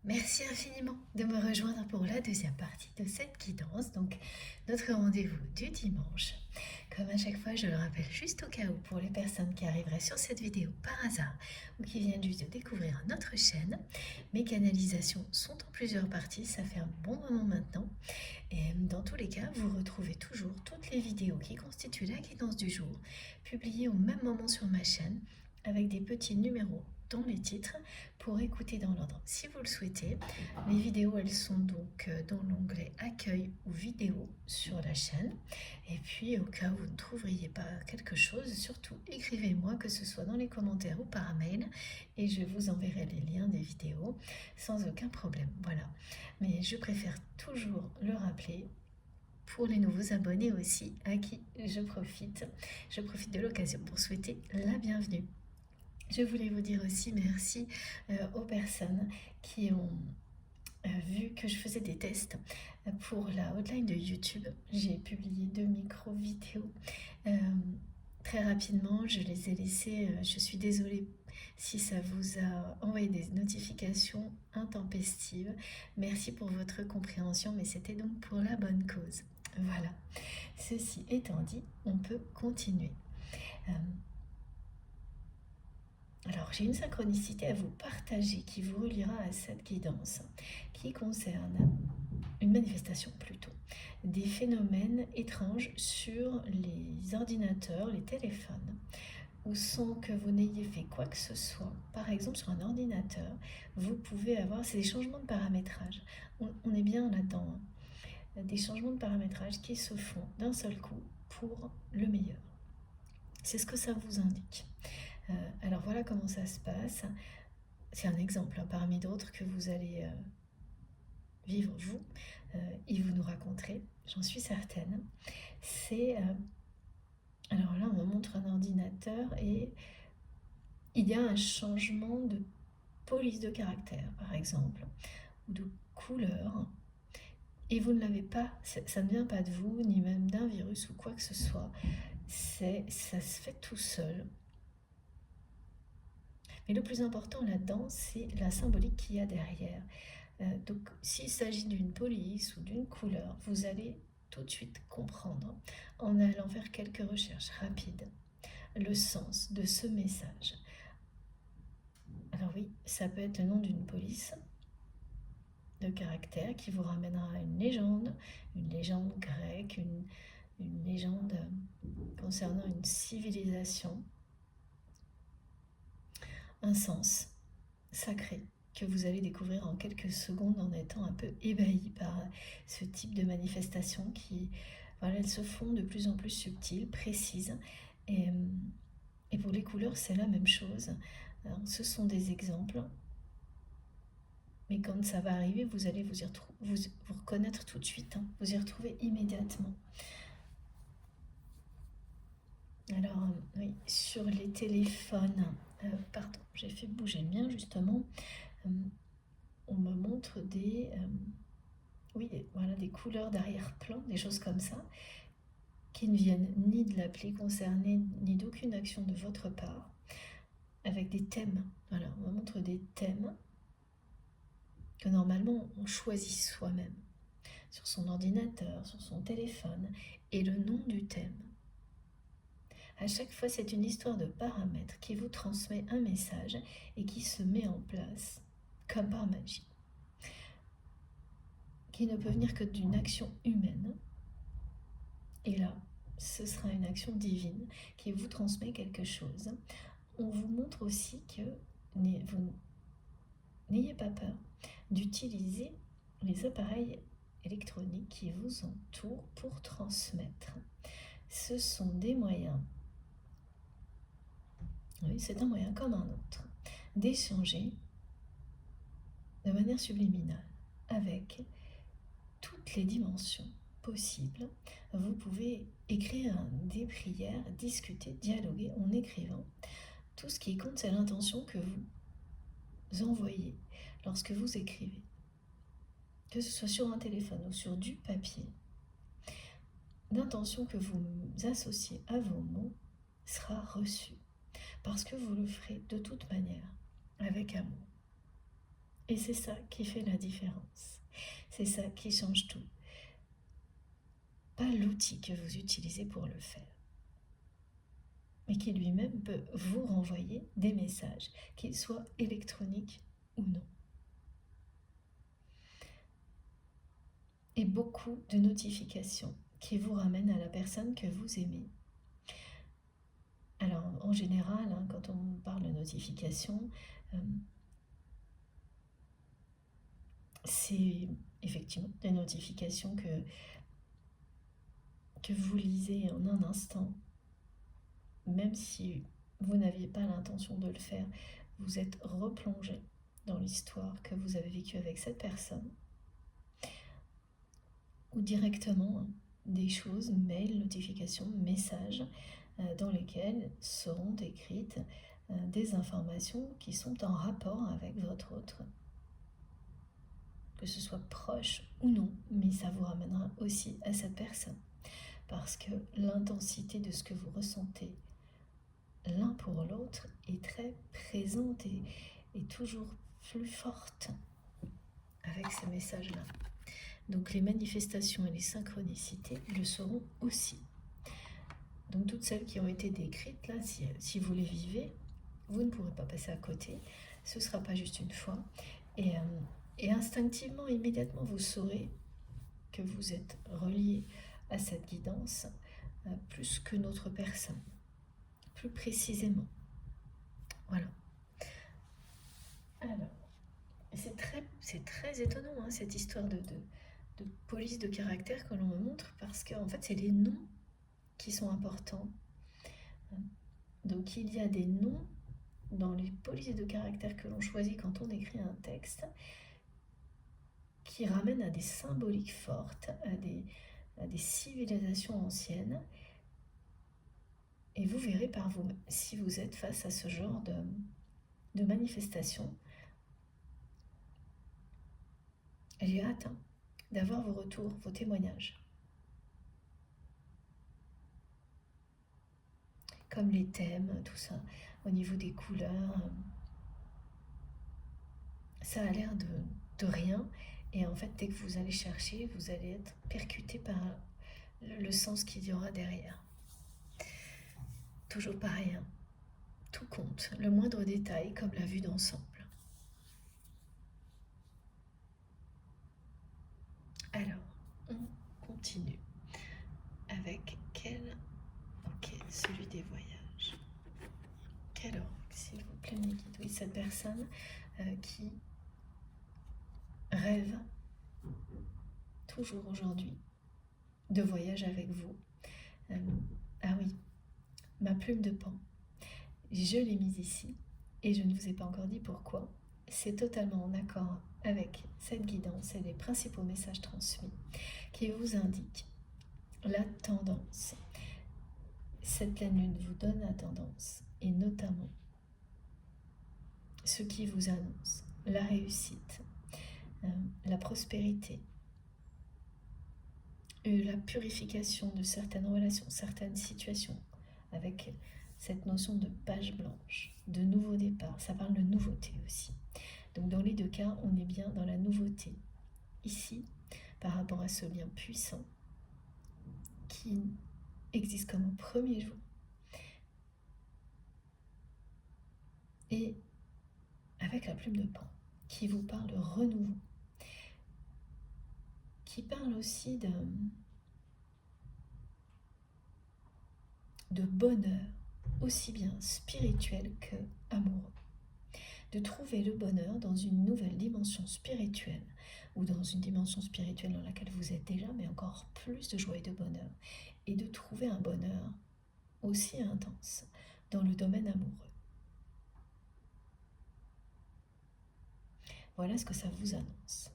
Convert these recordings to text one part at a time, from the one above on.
Merci infiniment de me rejoindre pour la deuxième partie de cette guidance, donc notre rendez-vous du dimanche. Comme à chaque fois, je le rappelle juste au cas où pour les personnes qui arriveraient sur cette vidéo par hasard ou qui viennent juste de découvrir notre chaîne, mes canalisations sont en plusieurs parties, ça fait un bon moment maintenant. Et dans tous les cas, vous retrouvez toujours toutes les vidéos qui constituent la guidance du jour, publiées au même moment sur ma chaîne, avec des petits numéros dans les titres pour écouter dans l'ordre si vous le souhaitez. Les vidéos, elles sont donc dans l'onglet accueil ou vidéo sur la chaîne. Et puis au cas où vous ne trouveriez pas quelque chose, surtout écrivez-moi, que ce soit dans les commentaires ou par mail, et je vous enverrai les liens des vidéos sans aucun problème. Voilà. Mais je préfère toujours le rappeler pour les nouveaux abonnés aussi, à qui je profite. Je profite de l'occasion pour souhaiter la bienvenue. Je voulais vous dire aussi merci aux personnes qui ont vu que je faisais des tests pour la hotline de YouTube. J'ai publié 2 micro-vidéos très rapidement. Je les ai laissées, je suis désolée si ça vous a envoyé des notifications intempestives. Merci pour votre compréhension, mais c'était donc pour la bonne cause. Voilà. Ceci étant dit, on peut continuer. Alors, j'ai une synchronicité à vous partager qui vous reliera à cette guidance, qui concerne une manifestation plutôt, des phénomènes étranges sur les ordinateurs, les téléphones, ou sans que vous n'ayez fait quoi que ce soit. Par exemple, sur un ordinateur, vous pouvez avoir, c'est des changements de paramétrage. On est bien là-dedans, hein. Des changements de paramétrage qui se font d'un seul coup pour le meilleur. C'est ce que ça vous indique. Alors voilà comment ça se passe. C'est un exemple parmi d'autres que vous allez vivre vous, et vous nous raconterez, j'en suis certaine. C'est alors là on me montre un ordinateur et il y a un changement de police de caractère par exemple, ou de couleur, et vous ne l'avez pas, ça ne vient pas de vous, ni même d'un virus ou quoi que ce soit, ça se fait tout seul. Mais le plus important là-dedans, c'est la symbolique qu'il y a derrière. Donc s'il s'agit d'une police ou d'une couleur, vous allez tout de suite comprendre, en allant faire quelques recherches rapides, le sens de ce message. Alors oui, ça peut être le nom d'une police de caractère qui vous ramènera à une légende grecque, une légende concernant une civilisation, un sens sacré que vous allez découvrir en quelques secondes en étant un peu ébahi par ce type de manifestations qui, voilà, elles se font de plus en plus subtiles, précises. Et pour les couleurs, c'est la même chose. Alors, ce sont des exemples, mais quand ça va arriver, vous allez vous reconnaître tout de suite, hein, vous y retrouver immédiatement. Alors, oui, sur les téléphones, pardon, j'ai fait bouger le mien justement. On me montre des couleurs d'arrière-plan, des choses comme ça, qui ne viennent ni de l'appli concernée, ni d'aucune action de votre part, avec des thèmes. Voilà, on me montre des thèmes que normalement on choisit soi-même, sur son ordinateur, sur son téléphone, et le nom du thème. À chaque fois, c'est une histoire de paramètres qui vous transmet un message et qui se met en place comme par magie, qui ne peut venir que d'une action humaine. Et là, ce sera une action divine qui vous transmet quelque chose. On vous montre aussi que vous n'ayez pas peur d'utiliser les appareils électroniques qui vous entourent pour transmettre. Ce sont des moyens, oui, c'est un moyen comme un autre, d'échanger de manière subliminale avec toutes les dimensions possibles. Vous pouvez écrire des prières, discuter, dialoguer en écrivant. Tout ce qui compte, c'est l'intention que vous envoyez lorsque vous écrivez. Que ce soit sur un téléphone ou sur du papier, l'intention que vous associez à vos mots sera reçue, parce que vous le ferez de toute manière avec amour. Et c'est ça qui fait la différence. C'est ça qui change tout. Pas l'outil que vous utilisez pour le faire, mais qui lui-même peut vous renvoyer des messages, qu'ils soient électroniques ou non. Et beaucoup de notifications qui vous ramènent à la personne que vous aimez. Alors, en général, quand on parle de notifications, c'est effectivement des notifications que vous lisez en un instant, même si vous n'aviez pas l'intention de le faire, vous êtes replongé dans l'histoire que vous avez vécue avec cette personne, ou directement des choses, mails, notifications, messages, dans lesquels seront écrites des informations qui sont en rapport avec votre autre, que ce soit proche ou non, mais ça vous ramènera aussi à cette personne, parce que l'intensité de ce que vous ressentez l'un pour l'autre est très présente et toujours plus forte avec ces messages-là. Donc les manifestations et les synchronicités le seront aussi. Donc toutes celles qui ont été décrites, là, si vous les vivez, vous ne pourrez pas passer à côté. Ce ne sera pas juste une fois. Et instinctivement, immédiatement, vous saurez que vous êtes relié à cette guidance plus que notre personne, plus précisément. Voilà. Alors, c'est très étonnant, cette histoire de police de caractère que l'on me montre, parce qu'en fait, c'est les noms qui sont importants. Donc, il y a des noms dans les polices de caractère que l'on choisit quand on écrit un texte qui ramènent à des symboliques fortes, à des civilisations anciennes. Et vous verrez par vous, si vous êtes face à ce genre de manifestation, j'ai hâte d'avoir vos retours, vos témoignages. Comme les thèmes, tout ça, au niveau des couleurs, ça a l'air de rien. Et en fait, dès que vous allez chercher, vous allez être percuté par le sens qu'il y aura derrière. Toujours pareil, tout compte, le moindre détail comme la vue d'ensemble. Alors, on continue avec celui des voyages. Quel oracle, s'il vous plaît, mes guides. Oui, cette personne qui rêve toujours aujourd'hui de voyage avec vous. Ah oui, ma plume de pan. Je l'ai mise ici et je ne vous ai pas encore dit pourquoi. C'est totalement en accord avec cette guidance et les principaux messages transmis qui vous indiquent la tendance. Cette pleine lune vous donne la tendance et notamment ce qui vous annonce la réussite, la prospérité, la purification de certaines relations, certaines situations, avec cette notion de page blanche, de nouveau départ. Ça parle de nouveauté aussi. Donc dans les deux cas, on est bien dans la nouveauté. Ici, par rapport à ce lien puissant qui existe comme au premier jour. Et avec la plume de pan, qui vous parle de renouveau, qui parle aussi de bonheur, aussi bien spirituel que amoureux. De trouver le bonheur dans une nouvelle dimension spirituelle, ou dans une dimension spirituelle dans laquelle vous êtes déjà, mais encore plus de joie et de bonheur, et de trouver un bonheur aussi intense dans le domaine amoureux. Voilà ce que ça vous annonce.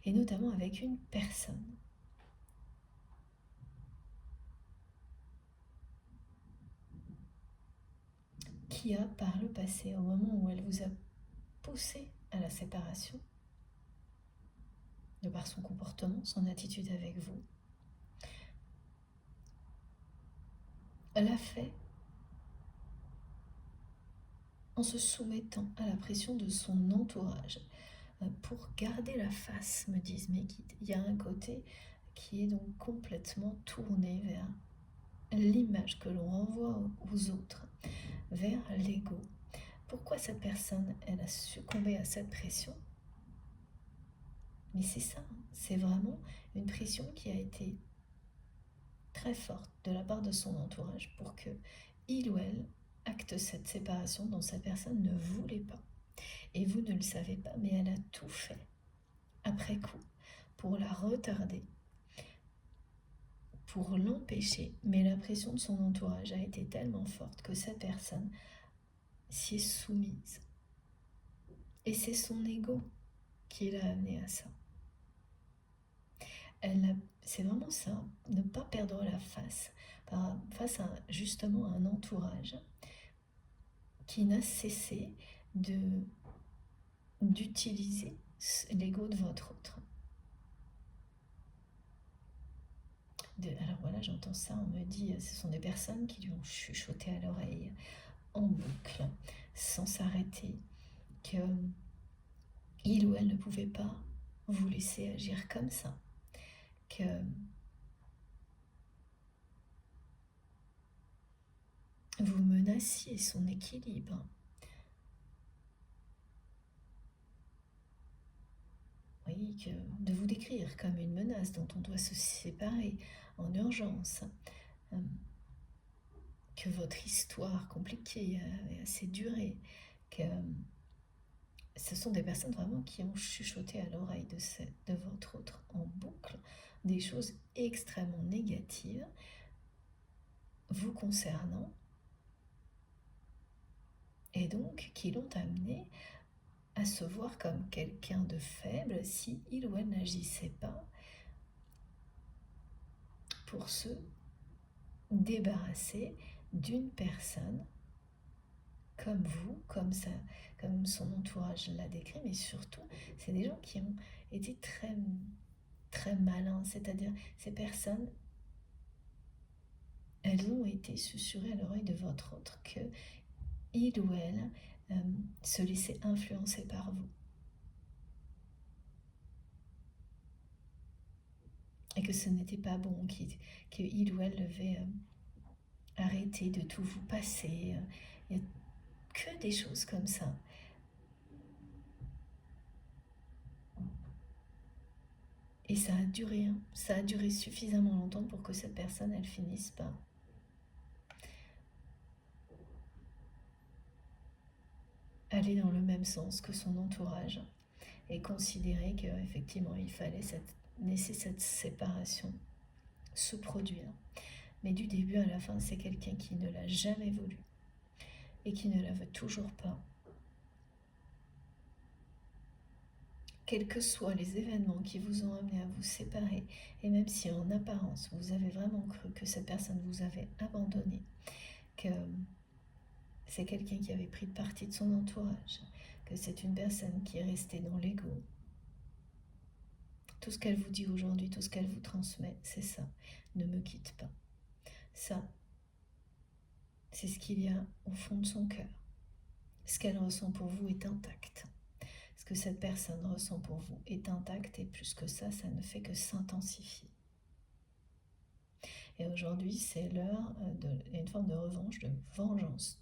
Et notamment avec une personne qui a, par le passé, au moment où elle vous a poussé à la séparation, de par son comportement, son attitude avec vous, l'a fait en se soumettant à la pression de son entourage pour garder la face, me disent mes guides. Il y a un côté qui est donc complètement tourné vers l'image que l'on renvoie aux autres, vers l'ego. Pourquoi cette personne, elle a succombé à cette pression? Mais c'est ça, c'est vraiment une pression qui a été très forte de la part de son entourage pour que il ou elle acte cette séparation dont cette personne ne voulait pas. Et vous ne le savez pas, mais elle a tout fait après coup pour la retarder, pour l'empêcher. Mais la pression de son entourage a été tellement forte que cette personne s'y est soumise. Et c'est son ego qui l'a amené à ça. C'est vraiment ça, ne pas perdre la face face à justement un entourage qui n'a cessé d'utiliser l'ego de votre autre. Alors voilà, j'entends ça, on me dit, ce sont des personnes qui lui ont chuchoté à l'oreille en boucle, sans s'arrêter, que il ou elle ne pouvait pas vous laisser agir comme ça, que vous menaciez son équilibre. Oui, de vous décrire comme une menace dont on doit se séparer en urgence, que votre histoire compliquée a assez duré, que ce sont des personnes vraiment qui ont chuchoté à l'oreille de votre autre en boucle des choses extrêmement négatives vous concernant, et donc qui l'ont amené à se voir comme quelqu'un de faible si il ou elle n'agissait pas pour se débarrasser d'une personne comme vous, comme son entourage l'a décrit, mais surtout, c'est des gens qui ont été très, très malins, c'est-à-dire ces personnes, elles ont été susurrées à l'oreille de votre autre que il ou elle se laissait influencer par vous. Et que ce n'était pas bon, qu'il ou elle devait arrêter de tout vous passer. Il n'y a que des choses comme ça. Et ça a duré, hein. Ça a duré suffisamment longtemps pour que cette personne, elle finisse par aller dans le même sens que son entourage et considérer qu'effectivement il fallait laisser cette séparation se produire. Mais du début à la fin, c'est quelqu'un qui ne l'a jamais voulu et qui ne la veut toujours pas. Quels que soient les événements qui vous ont amené à vous séparer, et même si en apparence vous avez vraiment cru que cette personne vous avait abandonné, que c'est quelqu'un qui avait pris partie de son entourage, que c'est une personne qui est restée dans l'ego, tout ce qu'elle vous dit aujourd'hui, tout ce qu'elle vous transmet, c'est ça. Ne me quitte pas. Ça, c'est ce qu'il y a au fond de son cœur. Ce qu'elle ressent pour vous est intact. Ce que cette personne ressent pour vous est intact, et plus que ça, ça ne fait que s'intensifier. Et aujourd'hui, c'est l'heure d'une forme de revanche, de vengeance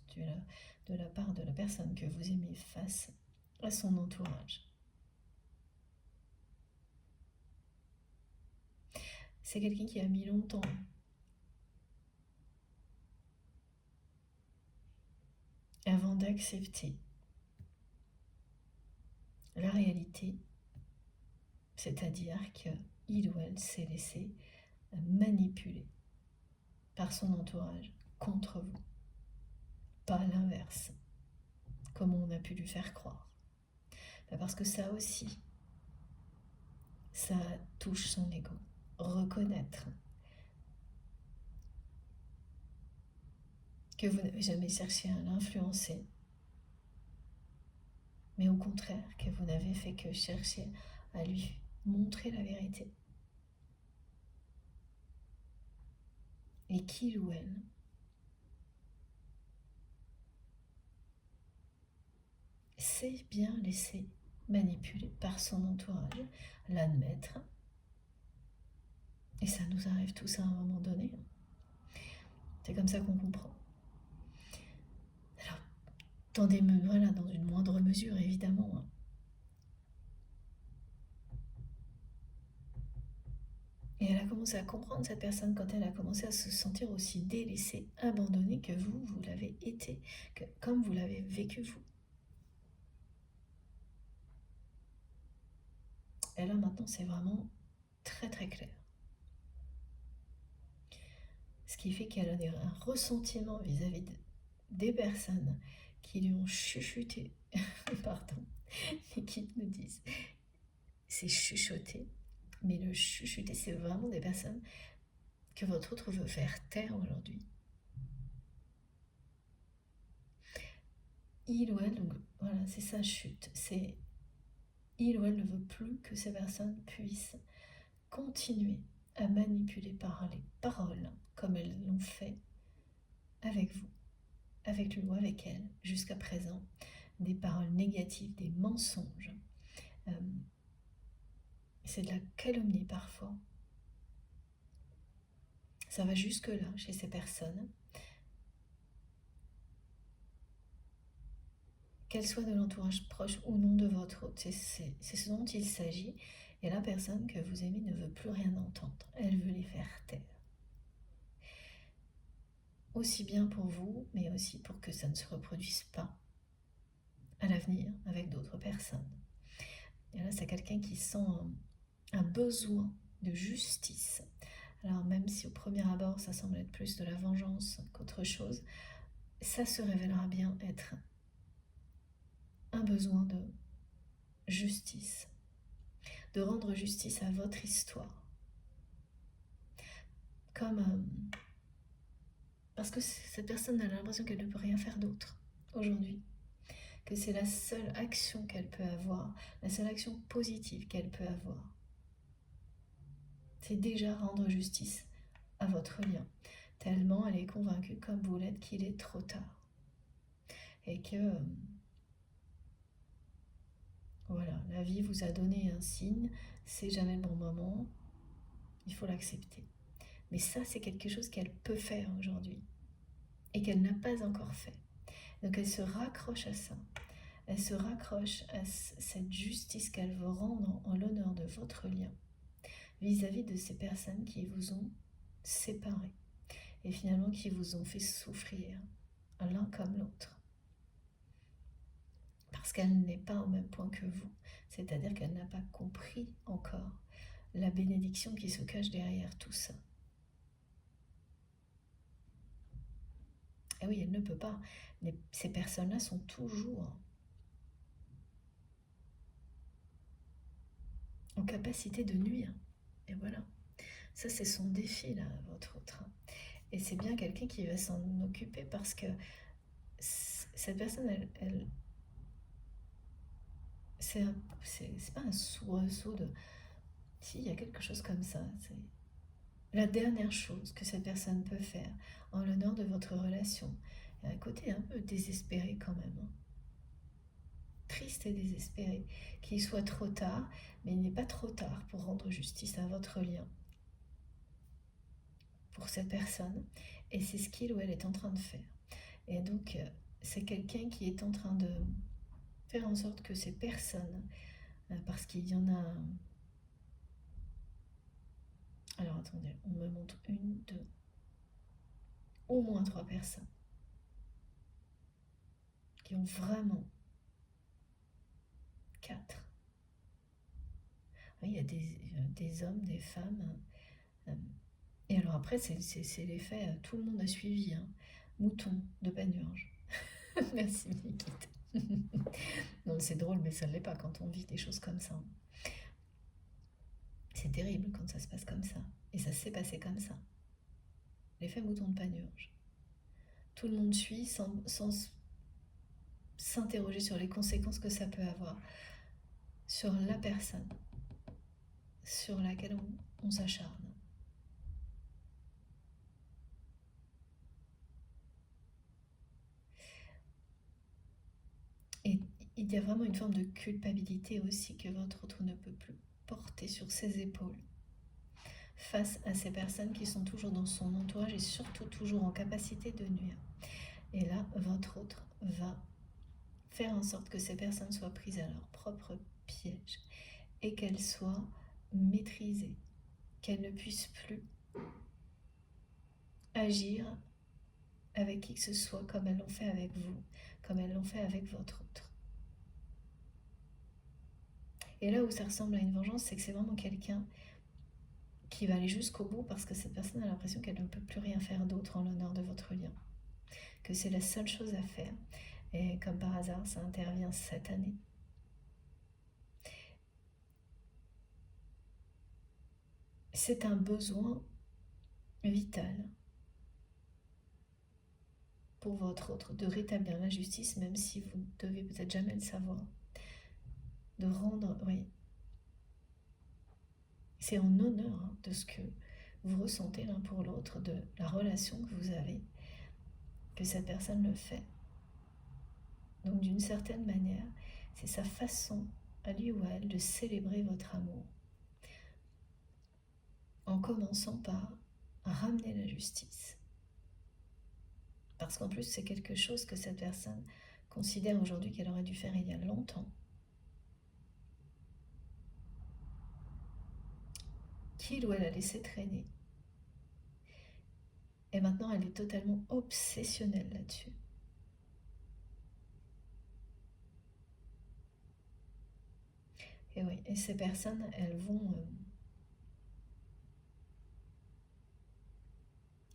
de la part de la personne que vous aimez face à son entourage. C'est quelqu'un qui a mis longtemps avant d'accepter la réalité, c'est-à-dire qu'il ou elle s'est laissé manipuler par son entourage contre vous, pas l'inverse, comme on a pu lui faire croire. Parce que ça aussi, ça touche son ego. Reconnaître que vous n'avez jamais cherché à l'influencer, mais au contraire que vous n'avez fait que chercher à lui montrer la vérité. Et qu'il ou elle s'est bien laissé manipuler par son entourage, l'admettre. Et ça nous arrive tous à un moment donné. C'est comme ça qu'on comprend. Alors, voilà, dans une moindre mesure, évidemment. Et elle a commencé à comprendre, cette personne, quand elle a commencé à se sentir aussi délaissée, abandonnée que vous l'avez été, comme vous l'avez vécu vous. Et là, maintenant, c'est vraiment très très clair. Ce qui fait qu'elle a un ressentiment vis-à-vis des personnes qui lui ont chuchoté, pardon, et qui nous disent, c'est chuchoter, mais le chuchoter, c'est vraiment des personnes que votre autre veut faire taire aujourd'hui. Il ou elle, donc voilà, c'est sa chute, c'est il ou elle ne veut plus que ces personnes puissent continuer à manipuler par les paroles comme elles l'ont fait avec vous, avec lui ou avec elle, jusqu'à présent, des paroles négatives, des mensonges. C'est de la calomnie parfois. Ça va jusque-là chez ces personnes. Qu'elles soient de l'entourage proche ou non de votre hôte, c'est ce dont il s'agit. Et la personne que vous aimez ne veut plus rien entendre. Elle veut les faire taire. Aussi bien pour vous, mais aussi pour que ça ne se reproduise pas à l'avenir avec d'autres personnes. Et là, c'est quelqu'un qui sent un besoin de justice. Alors même si au premier abord, ça semble être plus de la vengeance qu'autre chose, ça se révélera bien être un besoin de justice, de rendre justice à votre histoire. Comme parce que cette personne a l'impression qu'elle ne peut rien faire d'autre aujourd'hui, que c'est la seule action qu'elle peut avoir, la seule action positive qu'elle peut avoir. C'est déjà rendre justice à votre lien, tellement elle est convaincue, comme vous l'êtes, qu'il est trop tard. Et que, voilà, la vie vous a donné un signe, c'est jamais le bon moment, il faut l'accepter. Mais ça, c'est quelque chose qu'elle peut faire aujourd'hui, et qu'elle n'a pas encore fait. Donc elle se raccroche à ça. Elle se raccroche à cette justice qu'elle veut rendre en l'honneur de votre lien vis-à-vis de ces personnes qui vous ont séparés et finalement qui vous ont fait souffrir l'un comme l'autre. Parce qu'elle n'est pas au même point que vous, c'est-à-dire qu'elle n'a pas compris encore la bénédiction qui se cache derrière tout ça. Et oui, elle ne peut pas. Ces personnes-là sont toujours en capacité de nuire. Et voilà. Ça, c'est son défi, là, votre autre. Et c'est bien quelqu'un qui va s'en occuper parce que cette personne, c'est pas un soubresaut de... Si, il y a quelque chose comme ça. C'est la dernière chose que cette personne peut faire en l'honneur de votre relation. Il y a un côté un peu désespéré quand même. Triste et désespéré. Qu'il soit trop tard, mais il n'est pas trop tard pour rendre justice à votre lien. Pour cette personne. Et c'est ce qu'il ou elle est en train de faire. Et donc, c'est quelqu'un qui est en train de faire en sorte que ces personnes, parce qu'il y en a... Alors attendez, on me montre une, deux, au moins 3 personnes qui ont vraiment 4. Oui, il y a des hommes, des femmes. Et alors après, c'est l'effet, tout le monde a suivi. Hein. Mouton de Panurge. Merci Nikita. Non, c'est drôle, mais ça ne l'est pas quand on vit des choses comme ça. C'est terrible quand ça se passe comme ça. Et ça s'est passé comme ça. L'effet mouton de Panurge. Tout le monde suit sans s'interroger sur les conséquences que ça peut avoir sur la personne sur laquelle on s'acharne. Et il y a vraiment une forme de culpabilité aussi que votre autre ne peut plus porter sur ses épaules face à ces personnes qui sont toujours dans son entourage et surtout toujours en capacité de nuire. Et là, votre autre va faire en sorte que ces personnes soient prises à leur propre piège et qu'elles soient maîtrisées, qu'elles ne puissent plus agir avec qui que ce soit comme elles l'ont fait avec vous, comme elles l'ont fait avec votre autre. Et là où ça ressemble à une vengeance, c'est que c'est vraiment quelqu'un qui va aller jusqu'au bout parce que cette personne a l'impression qu'elle ne peut plus rien faire d'autre en l'honneur de votre lien, que c'est la seule chose à faire. Et comme par hasard, ça intervient cette année. C'est un besoin vital pour votre autre de rétablir la justice, même si vous ne devez peut-être jamais le savoir. De rendre, oui, c'est en honneur de ce que vous ressentez l'un pour l'autre, de la relation que vous avez, que cette personne le fait. Donc d'une certaine manière, c'est sa façon, à lui ou à elle, de célébrer votre amour. En commençant par ramener la justice. Parce qu'en plus, c'est quelque chose que cette personne considère aujourd'hui qu'elle aurait dû faire il y a longtemps. Qu'il ou elle a laissé traîner. Et maintenant, elle est totalement obsessionnelle là-dessus. Et oui, et ces personnes, elles vont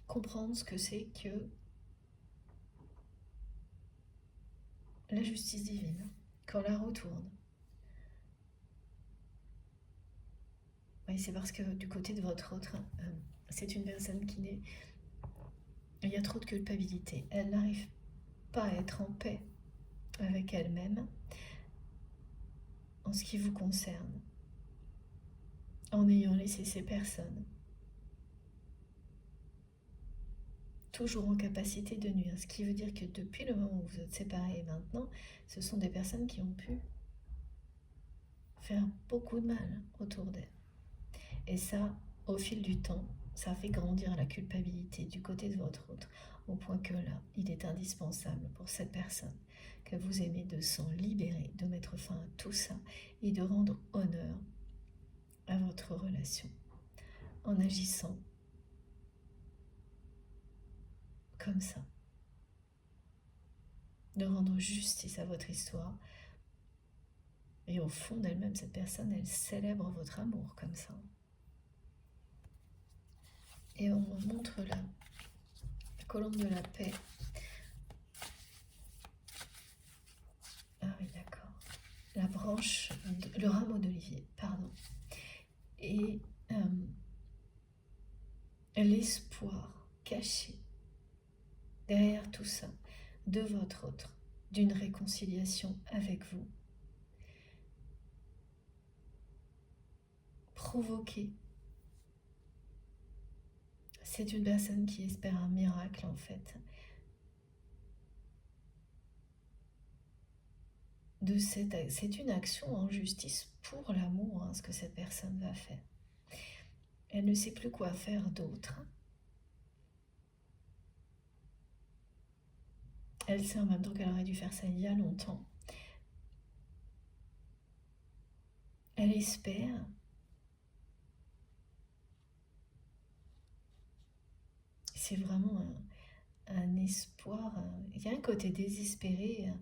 comprendre ce que c'est que la justice divine, quand on la retourne. Oui, c'est parce que du côté de votre autre, c'est une personne qui n'est... Il y a trop de culpabilité. Elle n'arrive pas à être en paix avec elle-même en ce qui vous concerne, en ayant laissé ces personnes toujours en capacité de nuire. Ce qui veut dire que depuis le moment où vous êtes séparés et maintenant, ce sont des personnes qui ont pu faire beaucoup de mal autour d'elle. Et ça, au fil du temps, ça fait grandir la culpabilité du côté de votre autre, au point que là, il est indispensable pour cette personne que vous aimez de s'en libérer, de mettre fin à tout ça et de rendre honneur à votre relation en agissant comme ça, de rendre justice à votre histoire. Et au fond d'elle-même, cette personne, elle célèbre votre amour comme ça. Et on montre la colombe de la paix. Ah oui, d'accord. La branche, le rameau d'olivier, pardon. Et l'espoir caché derrière tout ça de votre autre, d'une réconciliation avec vous. Provoqué. C'est une personne qui espère un miracle en fait. C'est une action en justice pour l'amour, ce que cette personne va faire. Elle ne sait plus quoi faire d'autre. Elle sait en même temps qu'elle aurait dû faire ça il y a longtemps. Elle espère. C'est vraiment un espoir. Il y a un côté désespéré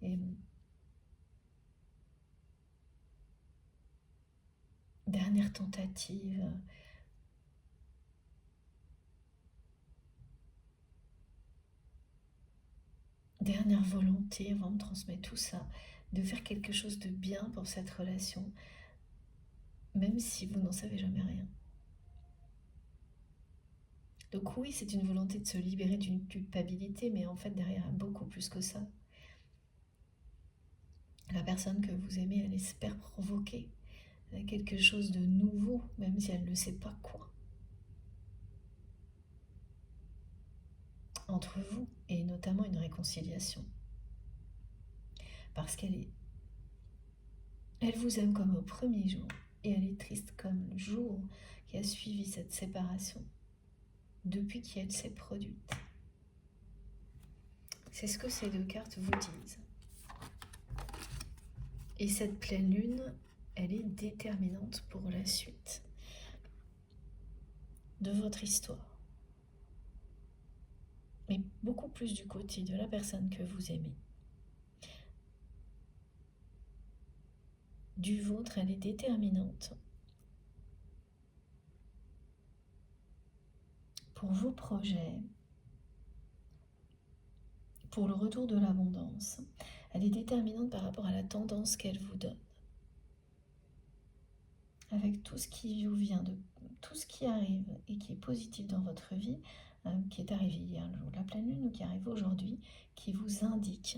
et dernière tentative. Dernière volonté, avant de transmettre tout ça, de faire quelque chose de bien pour cette relation, même si vous n'en savez jamais rien. Donc oui, c'est une volonté de se libérer d'une culpabilité, mais en fait derrière, beaucoup plus que ça. La personne que vous aimez, elle espère provoquer quelque chose de nouveau, même si elle ne sait pas quoi, entre vous, et notamment une réconciliation. Parce qu'elle est Elle vous aime comme au premier jour et elle est triste comme le jour qui a suivi cette séparation, depuis qu'elle s'est produite. C'est ce que ces deux cartes vous disent. Et cette pleine lune, elle est déterminante pour la suite de votre histoire. Mais beaucoup plus du côté de la personne que vous aimez. Du vôtre, elle est déterminante pour vos projets, pour le retour de l'abondance. Elle est déterminante par rapport à la tendance qu'elle vous donne. Avec tout ce qui vous vient, de tout ce qui arrive et qui est positif dans votre vie, qui est arrivé hier le jour de la pleine lune ou qui arrive aujourd'hui, qui vous indique,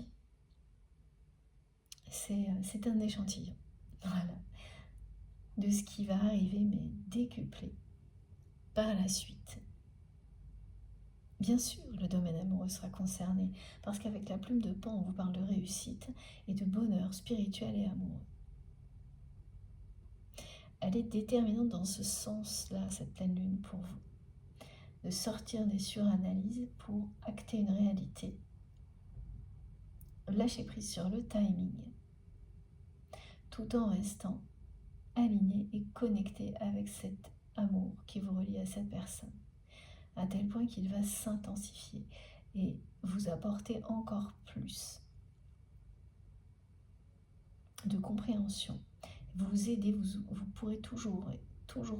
c'est un échantillon, voilà, de ce qui va arriver, mais décuplé par la suite. Bien sûr, le domaine amoureux sera concerné, parce qu'avec la plume de Pan, on vous parle de réussite et de bonheur spirituel et amoureux. Elle est déterminante dans ce sens-là, cette pleine lune pour vous, de sortir des suranalyses pour acter une réalité. Lâcher prise sur le timing, tout en restant aligné et connecté avec cet amour qui vous relie à cette personne, à tel point qu'il va s'intensifier et vous apporter encore plus de compréhension, vous aider, vous pourrez toujours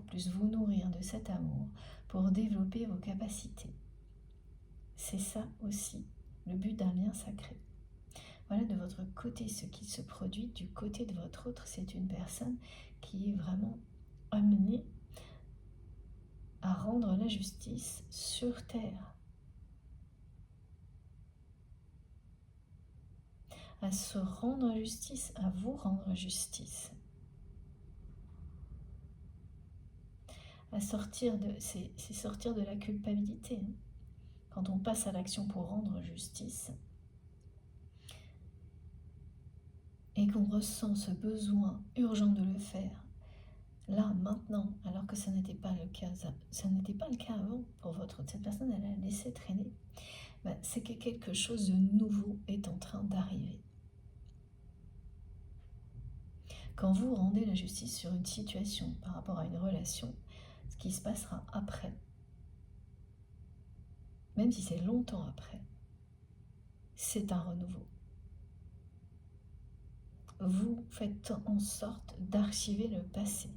plus vous nourrir de cet amour pour développer vos capacités. C'est ça aussi le but d'un lien sacré. Voilà, de votre côté ce qui se produit, du côté de votre autre, c'est une personne qui est vraiment amenée à rendre la justice sur terre, à se rendre justice, à vous rendre justice, à sortir de, c'est sortir de la culpabilité. Quand on passe à l'action pour rendre justice et qu'on ressent ce besoin urgent de le faire, là, maintenant, alors que ça n'était pas le cas, avant pour votre autre. Cette personne, elle a laissé traîner. C'est que quelque chose de nouveau est en train d'arriver. Quand vous rendez la justice sur une situation par rapport à une relation, ce qui se passera après, même si c'est longtemps après, c'est un renouveau. Vous faites en sorte d'archiver le passé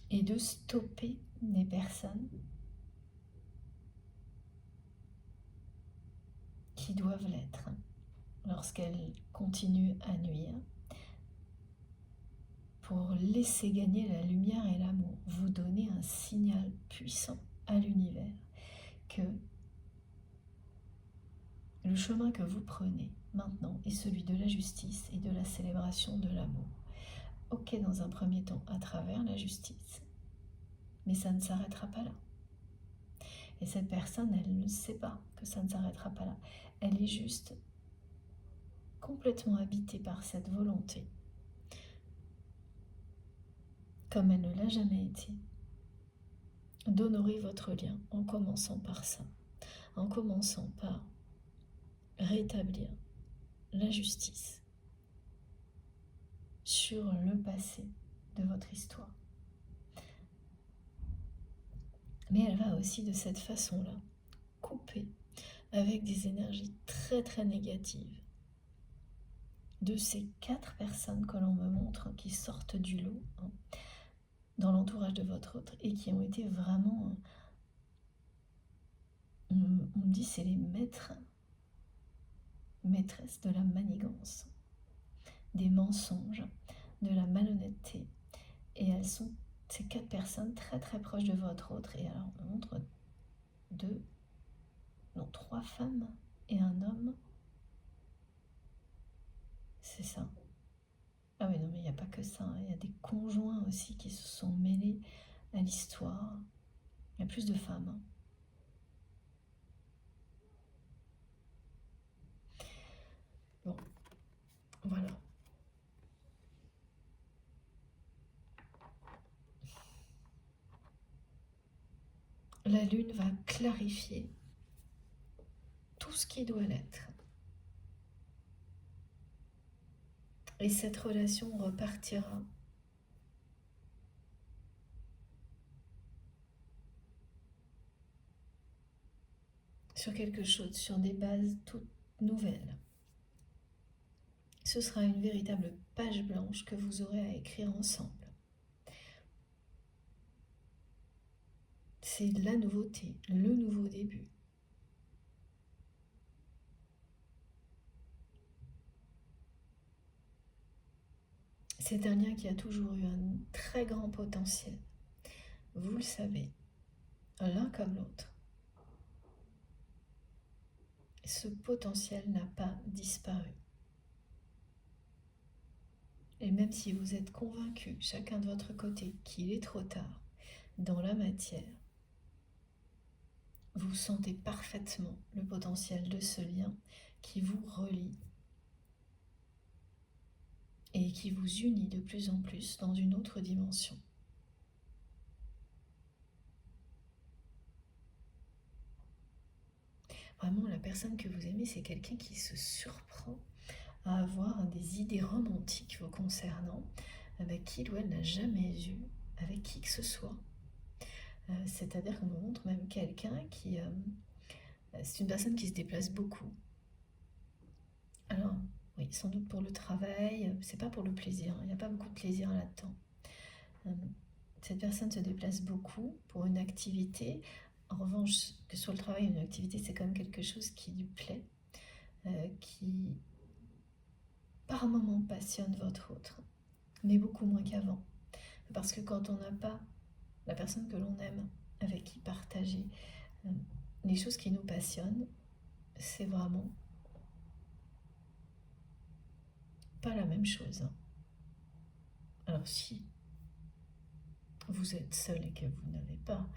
et de stopper des personnes qui doivent l'être lorsqu'elles continuent à nuire, pour laisser gagner la lumière et l'amour, vous donner un signal puissant à l'univers que le chemin que vous prenez maintenant est celui de la justice et de la célébration de l'amour. Ok, dans un premier temps, à travers la justice, mais ça ne s'arrêtera pas là. Et cette personne, elle ne sait pas que ça ne s'arrêtera pas là. Elle est juste complètement habitée par cette volonté, comme elle ne l'a jamais été, d'honorer votre lien en commençant par ça, en commençant par rétablir la justice sur le passé de votre histoire. Mais elle va aussi de cette façon-là couper avec des énergies très très négatives de ces 4 personnes que l'on me montre qui sortent du lot dans l'entourage de votre autre et qui ont été vraiment, on me dit, c'est les maîtresses de la manigance, des mensonges, de la malhonnêteté. Et elles sont ces 4 personnes très très proches de votre autre. Et alors on me montre 3 femmes et un homme. C'est ça. Ah oui, non, mais il n'y a pas que ça. Il y a des conjoints aussi qui se sont mêlés à l'histoire. Il y a plus de femmes. Bon, la lune va clarifier tout ce qui doit l'être. Et cette relation repartira sur quelque chose, sur des bases toutes nouvelles. Ce sera une véritable page blanche que vous aurez à écrire ensemble. C'est la nouveauté, le nouveau début. C'est un lien qui a toujours eu un très grand potentiel. Vous le savez, l'un comme l'autre. Ce potentiel n'a pas disparu. Et même si vous êtes convaincus, chacun de votre côté, qu'il est trop tard dans la matière, vous sentez parfaitement le potentiel de ce lien qui vous relie et qui vous unit de plus en plus dans une autre dimension. Vraiment, la personne que vous aimez, c'est quelqu'un qui se surprend à avoir des idées romantiques vous concernant, avec qui il ou elle n'a jamais eu, avec qui que ce soit. C'est-à-dire qu'on vous montre même quelqu'un qui... c'est une personne qui se déplace beaucoup. Alors, oui, sans doute pour le travail, c'est pas pour le plaisir, il n'y a pas beaucoup de plaisir là-dedans. Cette personne se déplace beaucoup pour une activité. En revanche, que sur le travail, une activité, c'est quand même quelque chose qui lui plaît, qui par moment passionne votre autre, mais beaucoup moins qu'avant. Parce que quand on n'a pas la personne que l'on aime, avec qui partager les choses qui nous passionnent, c'est vraiment pas la même chose. Alors si vous êtes seul et que vous n'avez pas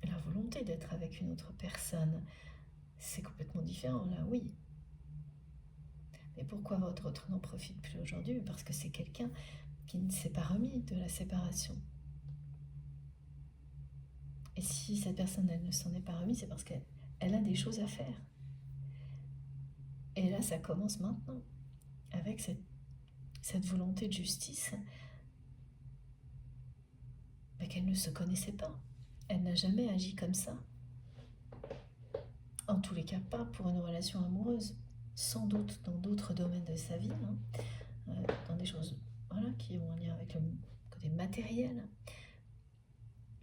la volonté d'être avec une autre personne, c'est complètement différent, là oui. Mais pourquoi votre autre n'en profite plus aujourd'hui? Parce que c'est quelqu'un qui ne s'est pas remis de la séparation. Et si cette personne, elle ne s'en est pas remise, c'est parce qu'elle a des choses à faire. Et là, ça commence maintenant, avec cette volonté de justice qu'elle ne se connaissait pas. Elle n'a jamais agi comme ça. En tous les cas, pas pour une relation amoureuse. Sans doute dans d'autres domaines de sa vie, dans des choses qui ont un lien avec le côté matériel.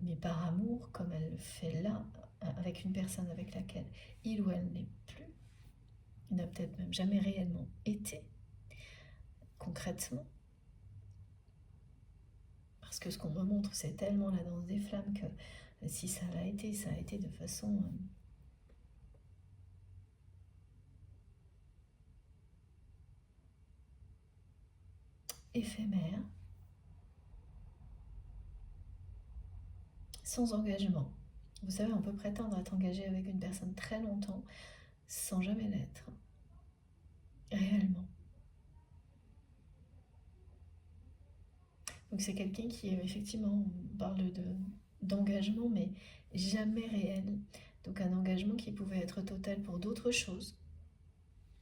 Mais par amour, comme elle le fait là, avec une personne avec laquelle il ou elle n'est plus, il n'a peut-être même jamais réellement été, concrètement. Parce que ce qu'on me montre, c'est tellement la danse des flammes que si ça a été de façon éphémère, sans engagement. Vous savez, on peut prétendre être engagé avec une personne très longtemps sans jamais l'être, réellement. Donc c'est quelqu'un qui, effectivement, on parle d'engagement, mais jamais réel. Donc un engagement qui pouvait être total pour d'autres choses,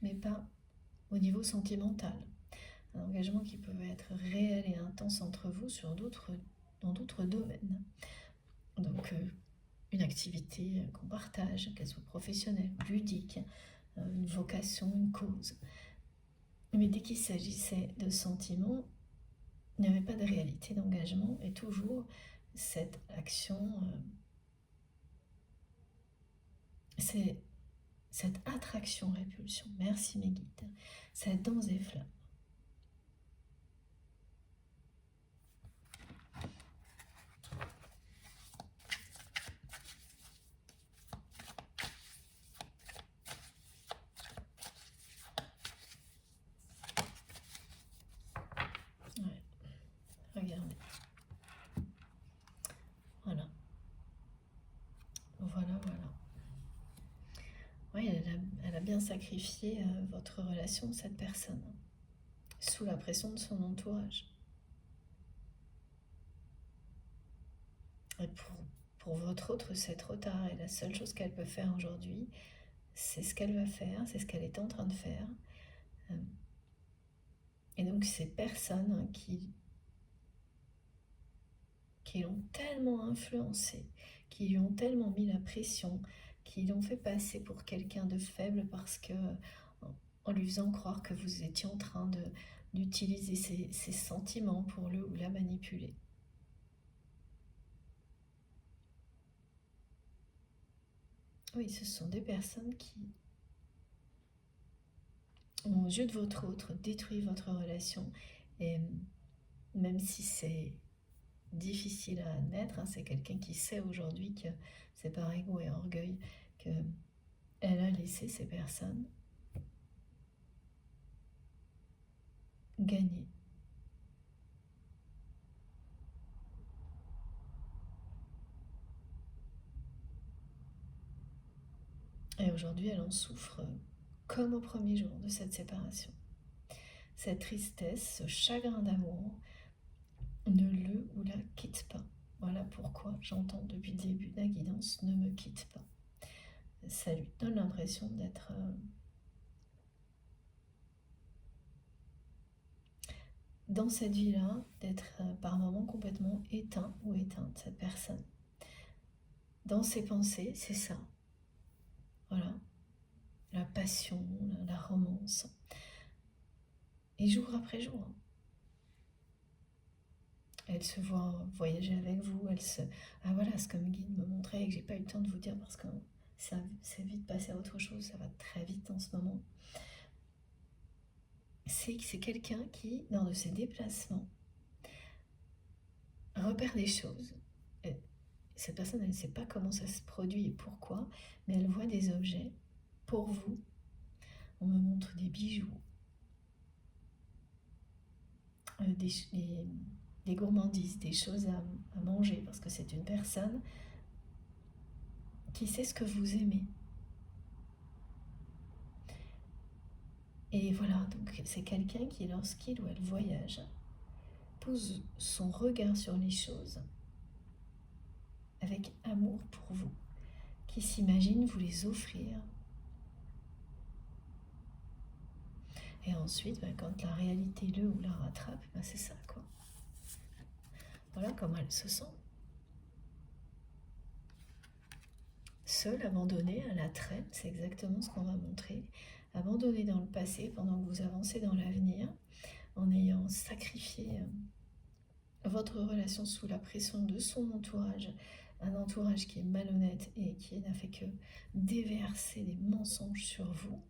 mais pas au niveau sentimental. Un engagement qui pouvait être réel et intense entre vous dans d'autres domaines. Donc une activité qu'on partage, qu'elle soit professionnelle, ludique, une vocation, une cause. Mais dès qu'il s'agissait de sentiments, il n'y avait pas de réalité d'engagement et toujours cette action, c'est cette attraction-répulsion. Merci mes guides. Cette danse des flammes. Ouais. Regardez. Voilà. Voilà. Oui, elle a bien sacrifié votre relation, cette personne, sous la pression de son entourage. Et pour pour votre autre, c'est trop tard. Et la seule chose qu'elle peut faire aujourd'hui, c'est ce qu'elle va faire, c'est ce qu'elle est en train de faire. Et donc ces personnes qui l'ont tellement influencé, qui lui ont tellement mis la pression, qui l'ont fait passer pour quelqu'un de faible parce que, en lui faisant croire que vous étiez en train d'utiliser ses sentiments pour le ou la manipuler. Oui, ce sont des personnes qui ont, aux yeux de votre autre, détruit votre relation. Et même si c'est difficile à admettre, hein, c'est quelqu'un qui sait aujourd'hui que c'est par ego et orgueil qu'elle a laissé ces personnes gagner. Et aujourd'hui, elle en souffre comme au premier jour de cette séparation. Cette tristesse, ce chagrin d'amour ne le ou la quitte pas. Voilà pourquoi j'entends depuis le début de la guidance, ne me quitte pas. Ça lui donne l'impression d'être dans cette vie-là, d'être par moments complètement éteint ou éteinte, cette personne. Dans ses pensées, c'est ça. Voilà. La passion, la romance. Et jour après jour. Elle se voit voyager avec vous, elle se... Ah voilà, ce que mon guide me montrait et que j'ai pas eu le temps de vous dire parce que ça c'est vite passé à autre chose, ça va très vite en ce moment. C'est quelqu'un qui, dans de ses déplacements, repère des choses. Et cette personne, elle ne sait pas comment ça se produit et pourquoi, mais elle voit des objets pour vous. On me montre des bijoux, des gourmandises, des choses à manger, parce que c'est une personne qui sait ce que vous aimez. Et voilà, donc c'est quelqu'un qui, lorsqu'il ou elle voyage, pose son regard sur les choses avec amour pour vous, qui s'imagine vous les offrir. Et ensuite, quand la réalité le ou la rattrape, c'est ça quoi. Voilà comment elle se sent. Seule, abandonnée à la traîne, c'est exactement ce qu'on va montrer. Abandonnée dans le passé pendant que vous avancez dans l'avenir, en ayant sacrifié votre relation sous la pression de son entourage, un entourage qui est malhonnête et qui n'a fait que déverser des mensonges sur vous.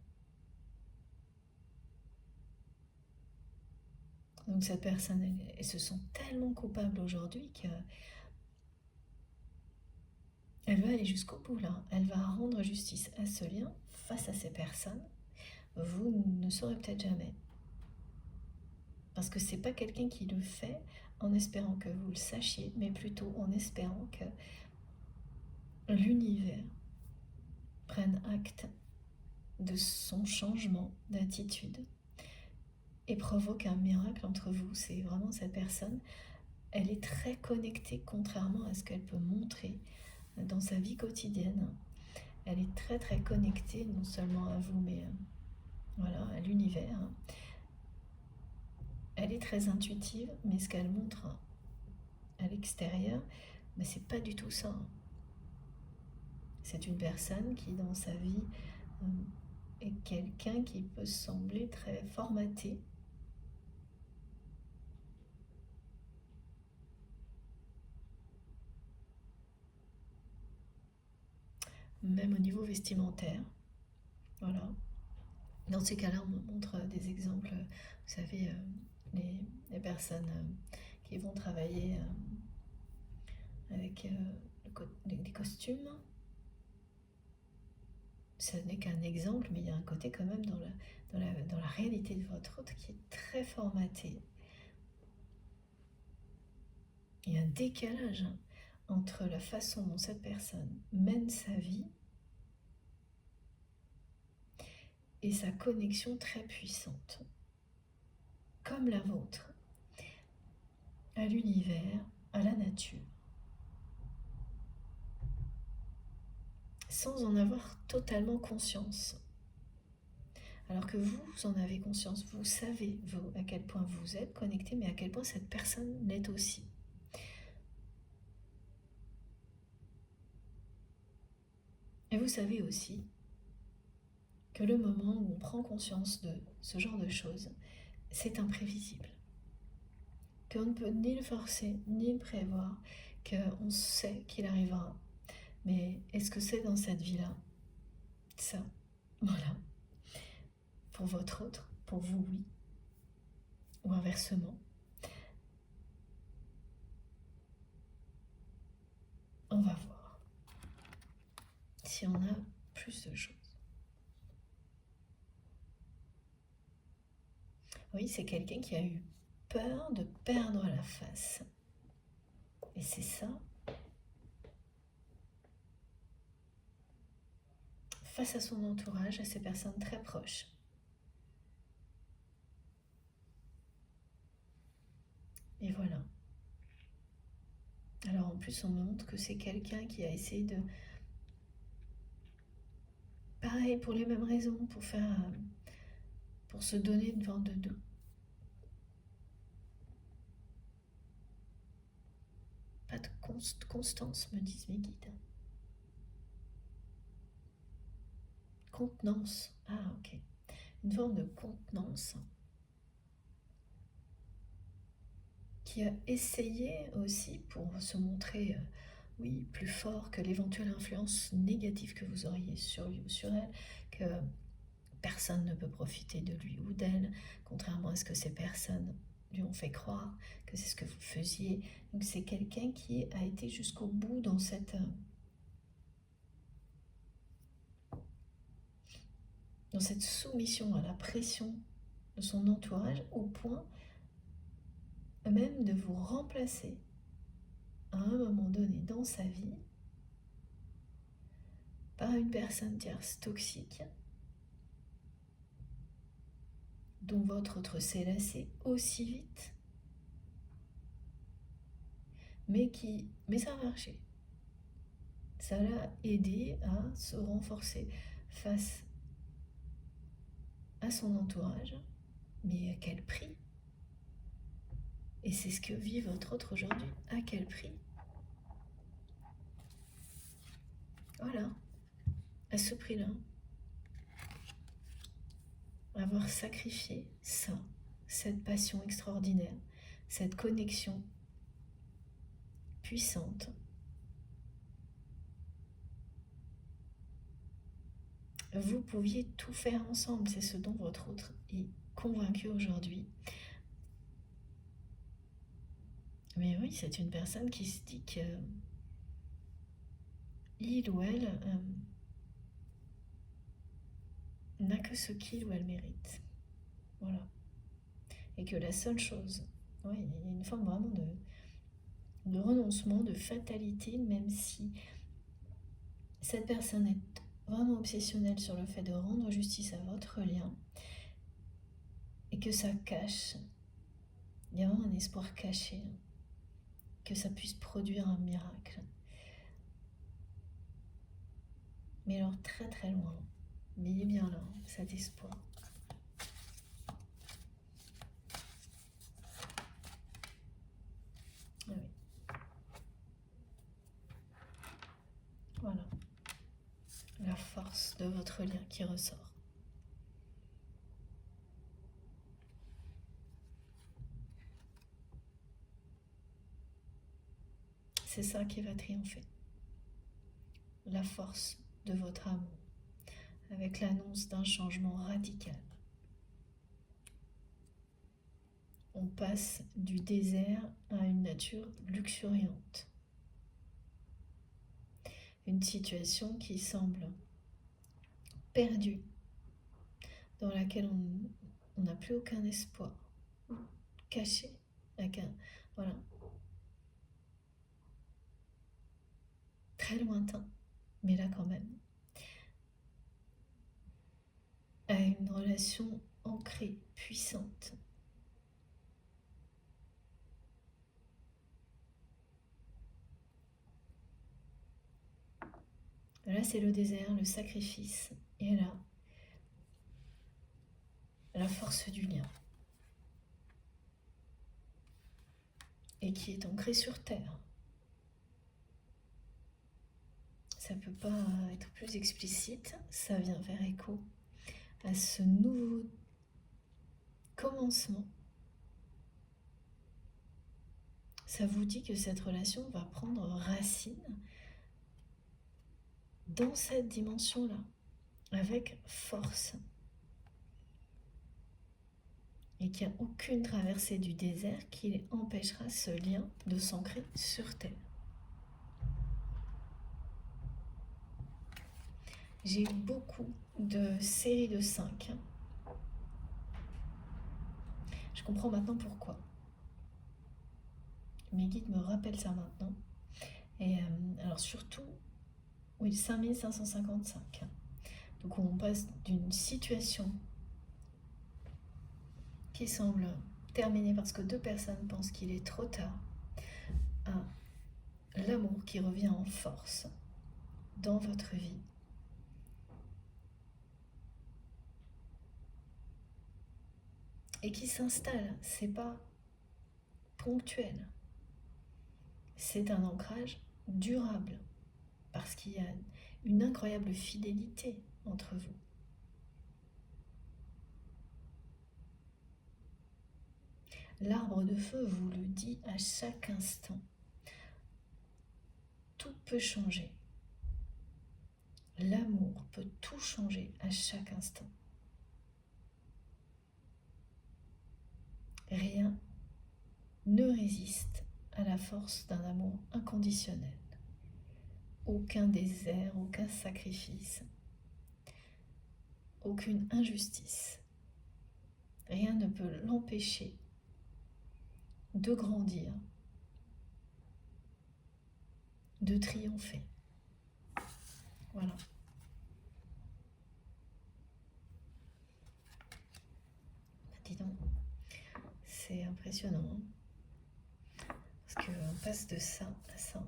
Donc cette personne, elle se sent tellement coupable aujourd'hui que elle va aller jusqu'au bout là. Elle va rendre justice à ce lien face à ces personnes. Vous ne saurez peut-être jamais. Parce que c'est pas quelqu'un qui le fait en espérant que vous le sachiez, mais plutôt en espérant que l'univers prenne acte de son changement d'attitude et provoque un miracle entre vous. C'est vraiment cette personne, elle est très connectée contrairement à ce qu'elle peut montrer dans sa vie quotidienne. Elle est très très connectée non seulement à vous mais voilà, à l'univers. Elle est très intuitive, mais ce qu'elle montre à l'extérieur, mais c'est pas du tout ça. C'est une personne qui dans sa vie est quelqu'un qui peut sembler très formaté. Même au niveau vestimentaire. Voilà. Dans ces cas-là, on me montre des exemples, vous savez, les personnes qui vont travailler avec des costumes. Ce n'est qu'un exemple, mais il y a un côté quand même dans la réalité de votre autre qui est très formaté. Il y a un décalage entre la façon dont cette personne mène sa vie et sa connexion très puissante, comme la vôtre, à l'univers, à la nature. sans en avoir totalement conscience. Alors que vous en avez conscience, vous savez, vous, à quel point vous êtes connecté, mais à quel point cette personne l'est aussi. Et vous savez aussi que le moment où on prend conscience de ce genre de choses, c'est imprévisible. Qu'on ne peut ni le forcer, ni le prévoir, qu'on sait qu'il arrivera. Mais est-ce que c'est dans cette vie-là? Ça, voilà. Pour votre autre, pour vous, oui. Ou inversement. On va voir si on a plus de choses. Oui, c'est quelqu'un qui a eu peur de perdre la face. Et c'est ça, face à son entourage, à ses personnes très proches. Et voilà. Alors en plus, on montre que c'est quelqu'un qui a essayé de... Pareil, pour les mêmes raisons, pour se donner devant de deux. Pas de constance, me disent mes guides. Contenance. Ah, ok. Une forme de contenance qui a essayé aussi pour se montrer, oui, plus fort que l'éventuelle influence négative que vous auriez sur lui ou sur elle, que personne ne peut profiter de lui ou d'elle, contrairement à ce que ces personnes lui ont fait croire que c'est ce que vous faisiez. Donc c'est quelqu'un qui a été jusqu'au bout dans cette soumission à la pression de son entourage, au point même de vous remplacer à un moment donné dans sa vie par une personne tierce toxique dont votre autre s'est lassé aussi vite, mais ça a marché. Ça l'a aidé à se renforcer face à son entourage, mais à quel prix? Et c'est ce que vit votre autre aujourd'hui. À quel prix? Voilà, à ce prix-là. Avoir sacrifié ça, cette passion extraordinaire, cette connexion puissante. Vous pouviez tout faire ensemble, c'est ce dont votre autre est convaincu aujourd'hui. Mais oui, c'est une personne qui se dit que il ou elle n'a que ce qu'il ou elle mérite. Voilà. Et que la seule chose, oui, il y a une forme vraiment de renoncement, de fatalité, même si cette personne est vraiment obsessionnelle sur le fait de rendre justice à votre lien et que ça cache, il y a vraiment un espoir caché, que ça puisse produire un miracle. Mais alors très très loin, mais il est bien là, cet espoir. Ah oui. Voilà. La force de votre lien qui ressort. C'est ça qui va triompher. La force de votre amour, avec l'annonce d'un changement radical. On passe du désert à une nature luxuriante. Une situation qui semble perdue, dans laquelle on n'a plus aucun espoir, caché, voilà, très lointain, mais là quand même, à une relation ancrée, puissante. Là, c'est le désert, le sacrifice. Et là, la force du lien. Et qui est ancrée sur terre. Ça ne peut pas être plus explicite. Ça vient faire écho à ce nouveau commencement. Ça vous dit que cette relation va prendre racine dans cette dimension-là, avec force. Et qu'il n'y a aucune traversée du désert qui empêchera ce lien de s'ancrer sur terre. J'ai eu beaucoup de séries de 5. Je comprends maintenant pourquoi. Mes guides me rappellent ça maintenant. Et alors surtout, oui, 5555. Donc on passe d'une situation qui semble terminée parce que deux personnes pensent qu'il est trop tard à l'amour qui revient en force dans votre vie. Et qui s'installe, c'est pas ponctuel. C'est un ancrage durable parce qu'il y a une incroyable fidélité entre vous. L'arbre de feu vous le dit à chaque instant. Tout peut changer. L'amour peut tout changer à chaque instant. Rien ne résiste à la force d'un amour inconditionnel. Aucun désert, aucun sacrifice, aucune injustice. Rien ne peut l'empêcher de grandir, de triompher. Voilà. Dis donc, c'est impressionnant, hein, parce qu'on passe de ça à ça.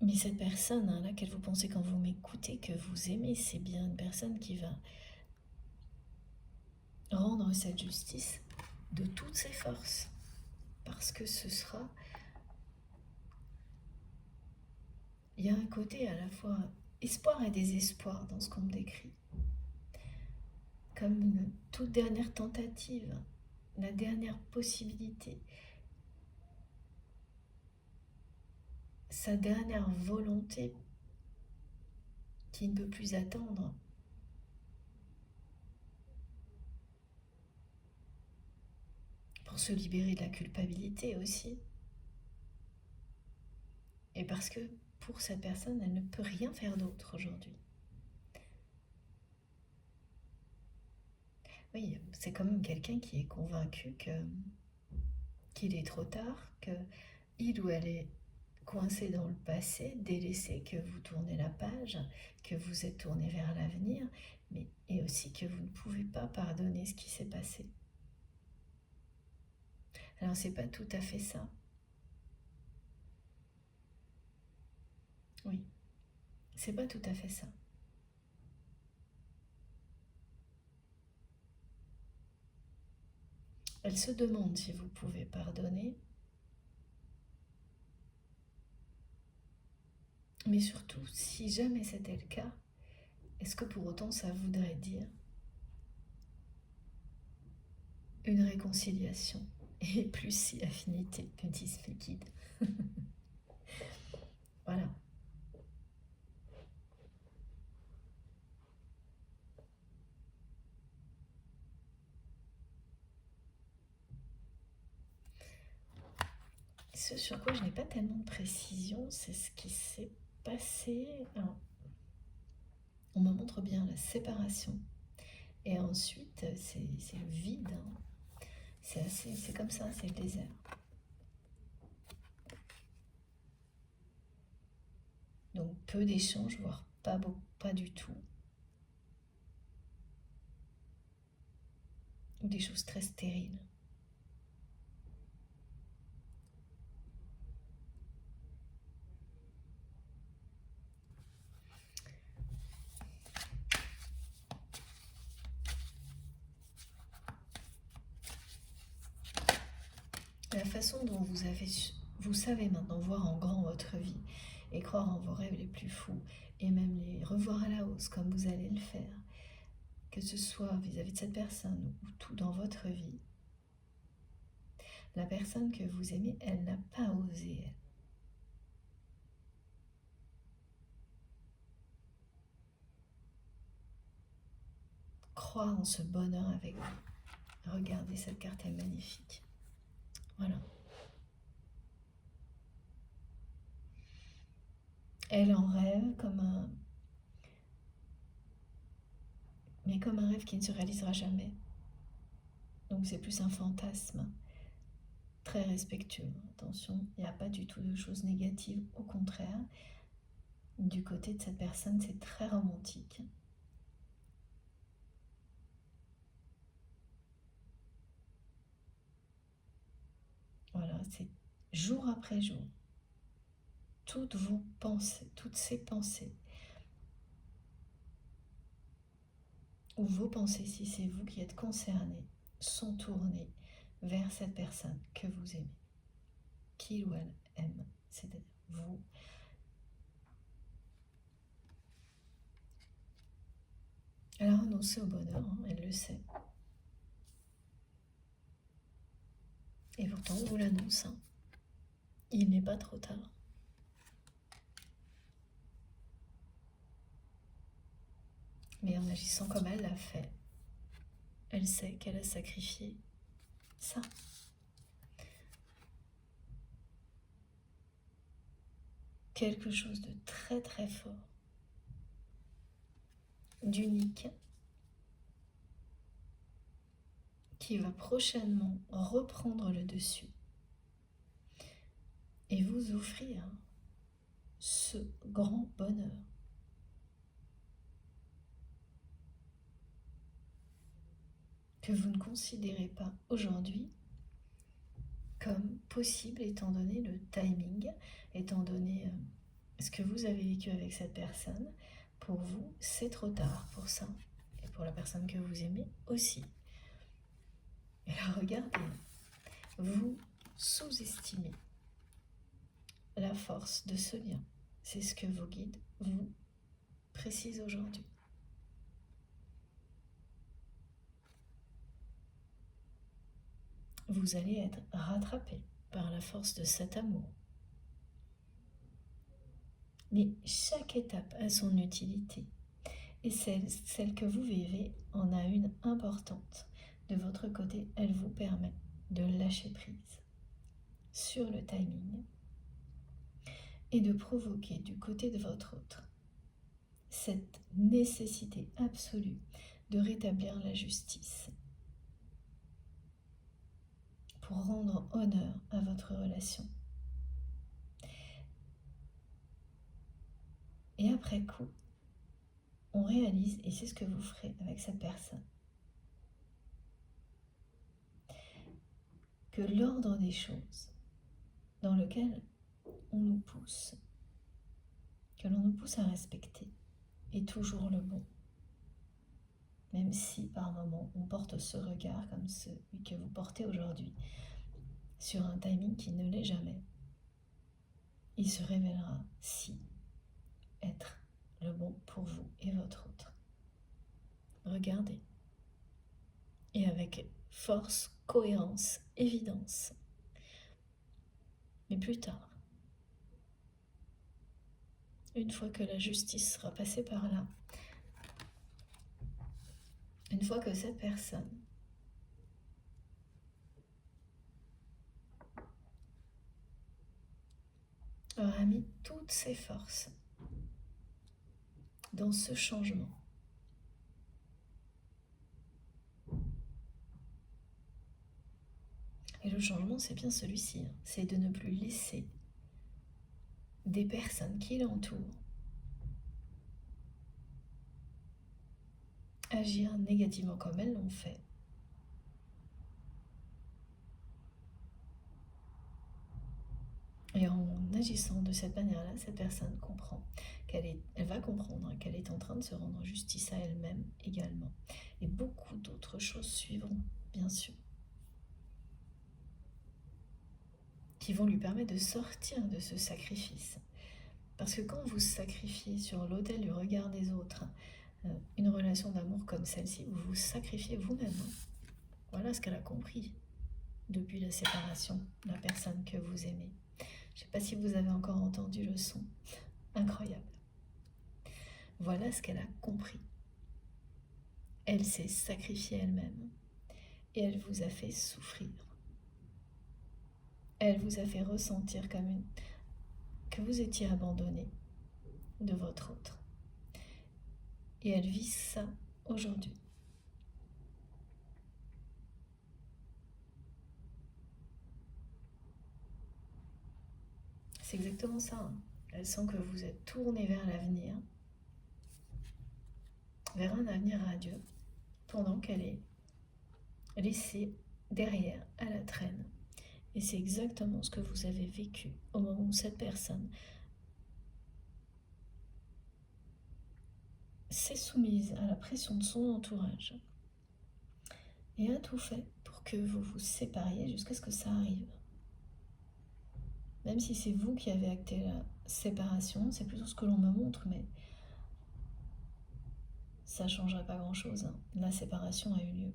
Mais cette personne à laquelle vous pensez quand vous m'écoutez que vous aimez, c'est bien une personne qui va rendre cette justice de toutes ses forces. Parce que ce sera... Il y a un côté à la fois espoir et désespoir dans ce qu'on me décrit. Comme une toute dernière tentative, la dernière possibilité. Sa dernière volonté qui ne peut plus attendre. Pour se libérer de la culpabilité aussi. Et parce que pour cette personne, elle ne peut rien faire d'autre aujourd'hui. Oui, c'est quand même quelqu'un qui est convaincu qu'il est trop tard, qu'il ou elle est coincé dans le passé, délaissé, que vous tournez la page, que vous êtes tourné vers l'avenir, mais et aussi que vous ne pouvez pas pardonner ce qui s'est passé. Alors c'est pas tout à fait ça. Oui, c'est pas tout à fait ça. Elle se demande si vous pouvez pardonner, mais surtout, si jamais c'était le cas, est-ce que pour autant ça voudrait dire une réconciliation et plus si affinité, me disent mes guides. Voilà. Ce sur quoi je n'ai pas tellement de précision, c'est ce qui s'est passé. Alors, on me montre bien la séparation. Et ensuite, c'est le vide. Hein. C'est comme ça, c'est le désert. Donc peu d'échanges, voire pas du tout. Ou des choses très stériles. La façon dont vous savez maintenant voir en grand votre vie et croire en vos rêves les plus fous et même les revoir à la hausse comme vous allez le faire, que ce soit vis-à-vis de cette personne ou tout dans votre vie, la personne que vous aimez, elle n'a pas osé, elle. Croire en ce bonheur avec vous. Regardez, cette carte est magnifique. Voilà. Elle en rêve comme un rêve qui ne se réalisera jamais. Donc c'est plus un fantasme. Très respectueux. Attention, il n'y a pas du tout de choses négatives. Au contraire, du côté de cette personne, c'est très romantique. Voilà, c'est jour après jour. Toutes vos pensées, toutes ces pensées, ou vos pensées, si c'est vous qui êtes concerné, sont tournées vers cette personne que vous aimez, qu'il ou elle aime, c'est-à-dire vous. Elle a renoncé au bonheur, hein, elle le sait. Et pourtant, on vous l'annonce, hein. Il n'est pas trop tard. Mais en agissant comme elle l'a fait, elle sait qu'elle a sacrifié ça. Quelque chose de très très fort, d'unique, qui va prochainement reprendre le dessus et vous offrir ce grand bonheur. Que vous ne considérez pas aujourd'hui comme possible étant donné le timing, étant donné ce que vous avez vécu avec cette personne. Pour vous, c'est trop tard pour ça. Et pour la personne que vous aimez aussi. Et là, regardez, vous sous-estimez la force de ce lien. C'est ce que vos guides vous précisent aujourd'hui. Vous allez être rattrapé par la force de cet amour. Mais chaque étape a son utilité. Et celle que vous vivez en a une importante. De votre côté, elle vous permet de lâcher prise sur le timing et de provoquer du côté de votre autre cette nécessité absolue de rétablir la justice pour rendre honneur à votre relation. Et après coup, on réalise, et c'est ce que vous ferez avec cette personne, que l'ordre des choses dans lequel on nous pousse, que l'on nous pousse à respecter, est toujours le bon. Même si par moments on porte ce regard comme celui que vous portez aujourd'hui sur un timing qui ne l'est jamais, il se révélera si être le bon pour vous et votre autre. Regardez. Et avec force, cohérence, évidence. Mais plus tard, une fois que la justice sera passée par là, une fois que cette personne aura mis toutes ses forces dans ce changement, et le changement, c'est bien celui-ci, hein. C'est de ne plus laisser des personnes qui l'entourent agir négativement comme elles l'ont fait. Et en agissant de cette manière-là, cette personne comprend elle va comprendre qu'elle est en train de se rendre justice à elle-même également. Et beaucoup d'autres choses suivront, bien sûr. qui vont lui permettre de sortir de ce sacrifice. Parce que quand vous sacrifiez sur l'autel du regard des autres une relation d'amour comme celle-ci, vous vous sacrifiez vous-même. Voilà ce qu'elle a compris depuis la séparation, la personne que vous aimez. Je ne sais pas si vous avez encore entendu le son. Incroyable. Voilà ce qu'elle a compris. Elle s'est sacrifiée elle-même et elle vous a fait souffrir. Elle vous a fait ressentir que vous étiez abandonné de votre autre. Et elle vit ça aujourd'hui. C'est exactement ça. Hein. Elle sent que vous êtes tourné vers l'avenir, vers un avenir radieux, pendant qu'elle est laissée derrière, à la traîne. Et c'est exactement ce que vous avez vécu au moment où cette personne s'est soumise à la pression de son entourage et a tout fait pour que vous vous sépariez jusqu'à ce que ça arrive. Même si c'est vous qui avez acté la séparation, c'est plutôt ce que l'on me montre, mais ça ne changerait pas grand-chose. Hein. La séparation a eu lieu.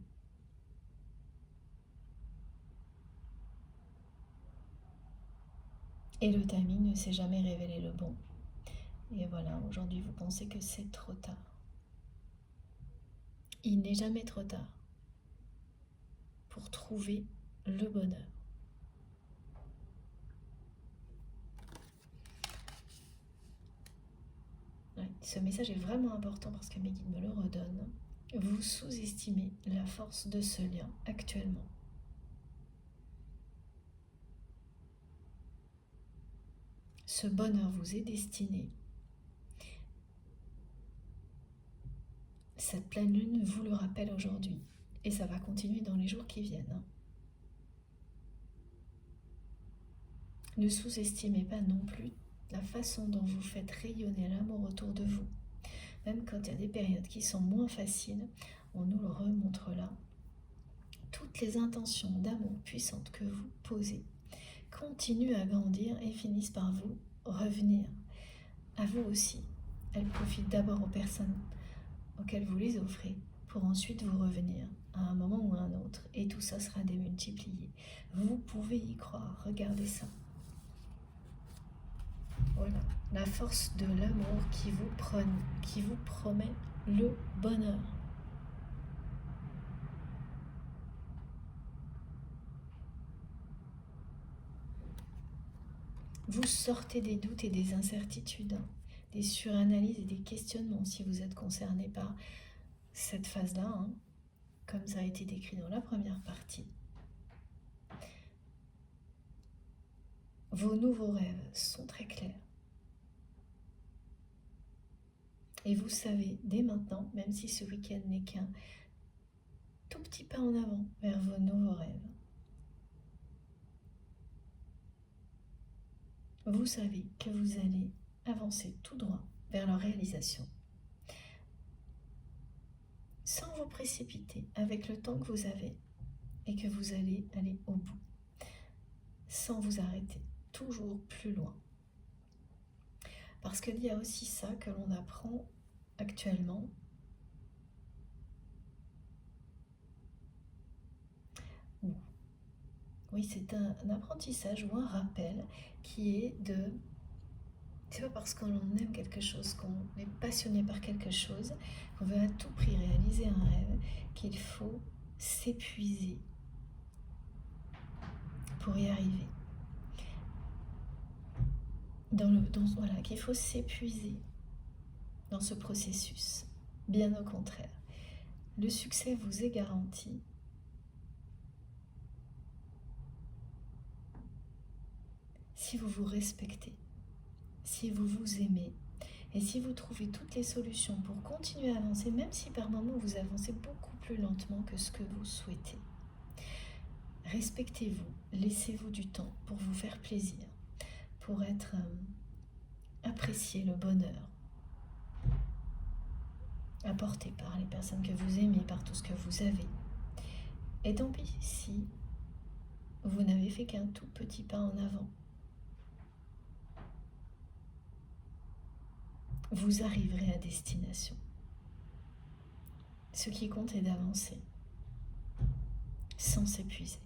Et le timing ne s'est jamais révélé le bon. Et voilà, aujourd'hui vous pensez que c'est trop tard. Il n'est jamais trop tard pour trouver le bonheur. Ouais, ce message est vraiment important parce que mes guides me le redonnent. Vous sous-estimez la force de ce lien actuellement. Ce bonheur vous est destiné. Cette pleine lune vous le rappelle aujourd'hui. Et ça va continuer dans les jours qui viennent. Ne sous-estimez pas non plus la façon dont vous faites rayonner l'amour autour de vous. Même quand il y a des périodes qui sont moins faciles, on nous le remontre là. Toutes les intentions d'amour puissantes que vous posez continuent à grandir et finissent par vous revenir. À vous aussi. Elles profitent d'abord aux personnes auxquelles vous les offrez pour ensuite vous revenir à un moment ou à un autre. Et tout ça sera démultiplié. Vous pouvez y croire. Regardez ça. Voilà, la force de l'amour qui vous promet le bonheur. Vous sortez des doutes et des incertitudes, des suranalyses et des questionnements si vous êtes concerné par cette phase-là, hein, comme ça a été décrit dans la première partie. Vos nouveaux rêves sont très clairs. Et vous savez dès maintenant, même si ce week-end n'est qu'un tout petit pas en avant vers vos nouveaux rêves, vous savez que vous allez avancer tout droit vers leur réalisation. Sans vous précipiter, avec le temps que vous avez et que vous allez aller au bout. Sans vous arrêter, toujours plus loin. Parce qu'il y a aussi ça que l'on apprend actuellement. Oui, c'est un apprentissage ou un rappel qui est de... C'est pas parce qu'on aime quelque chose, qu'on est passionné par quelque chose, qu'on veut à tout prix réaliser un rêve, qu'il faut s'épuiser pour y arriver. Voilà, qu'il faut s'épuiser dans ce processus. Bien au contraire. Le succès vous est garanti. Si vous vous respectez, si vous vous aimez, et si vous trouvez toutes les solutions pour continuer à avancer, même si par moments vous avancez beaucoup plus lentement que ce que vous souhaitez. Respectez-vous, laissez-vous du temps pour vous faire plaisir, pour être apprécié, le bonheur apporté par les personnes que vous aimez, par tout ce que vous avez. Et tant pis si vous n'avez fait qu'un tout petit pas en avant. Vous arriverez à destination. Ce qui compte est d'avancer, sans s'épuiser,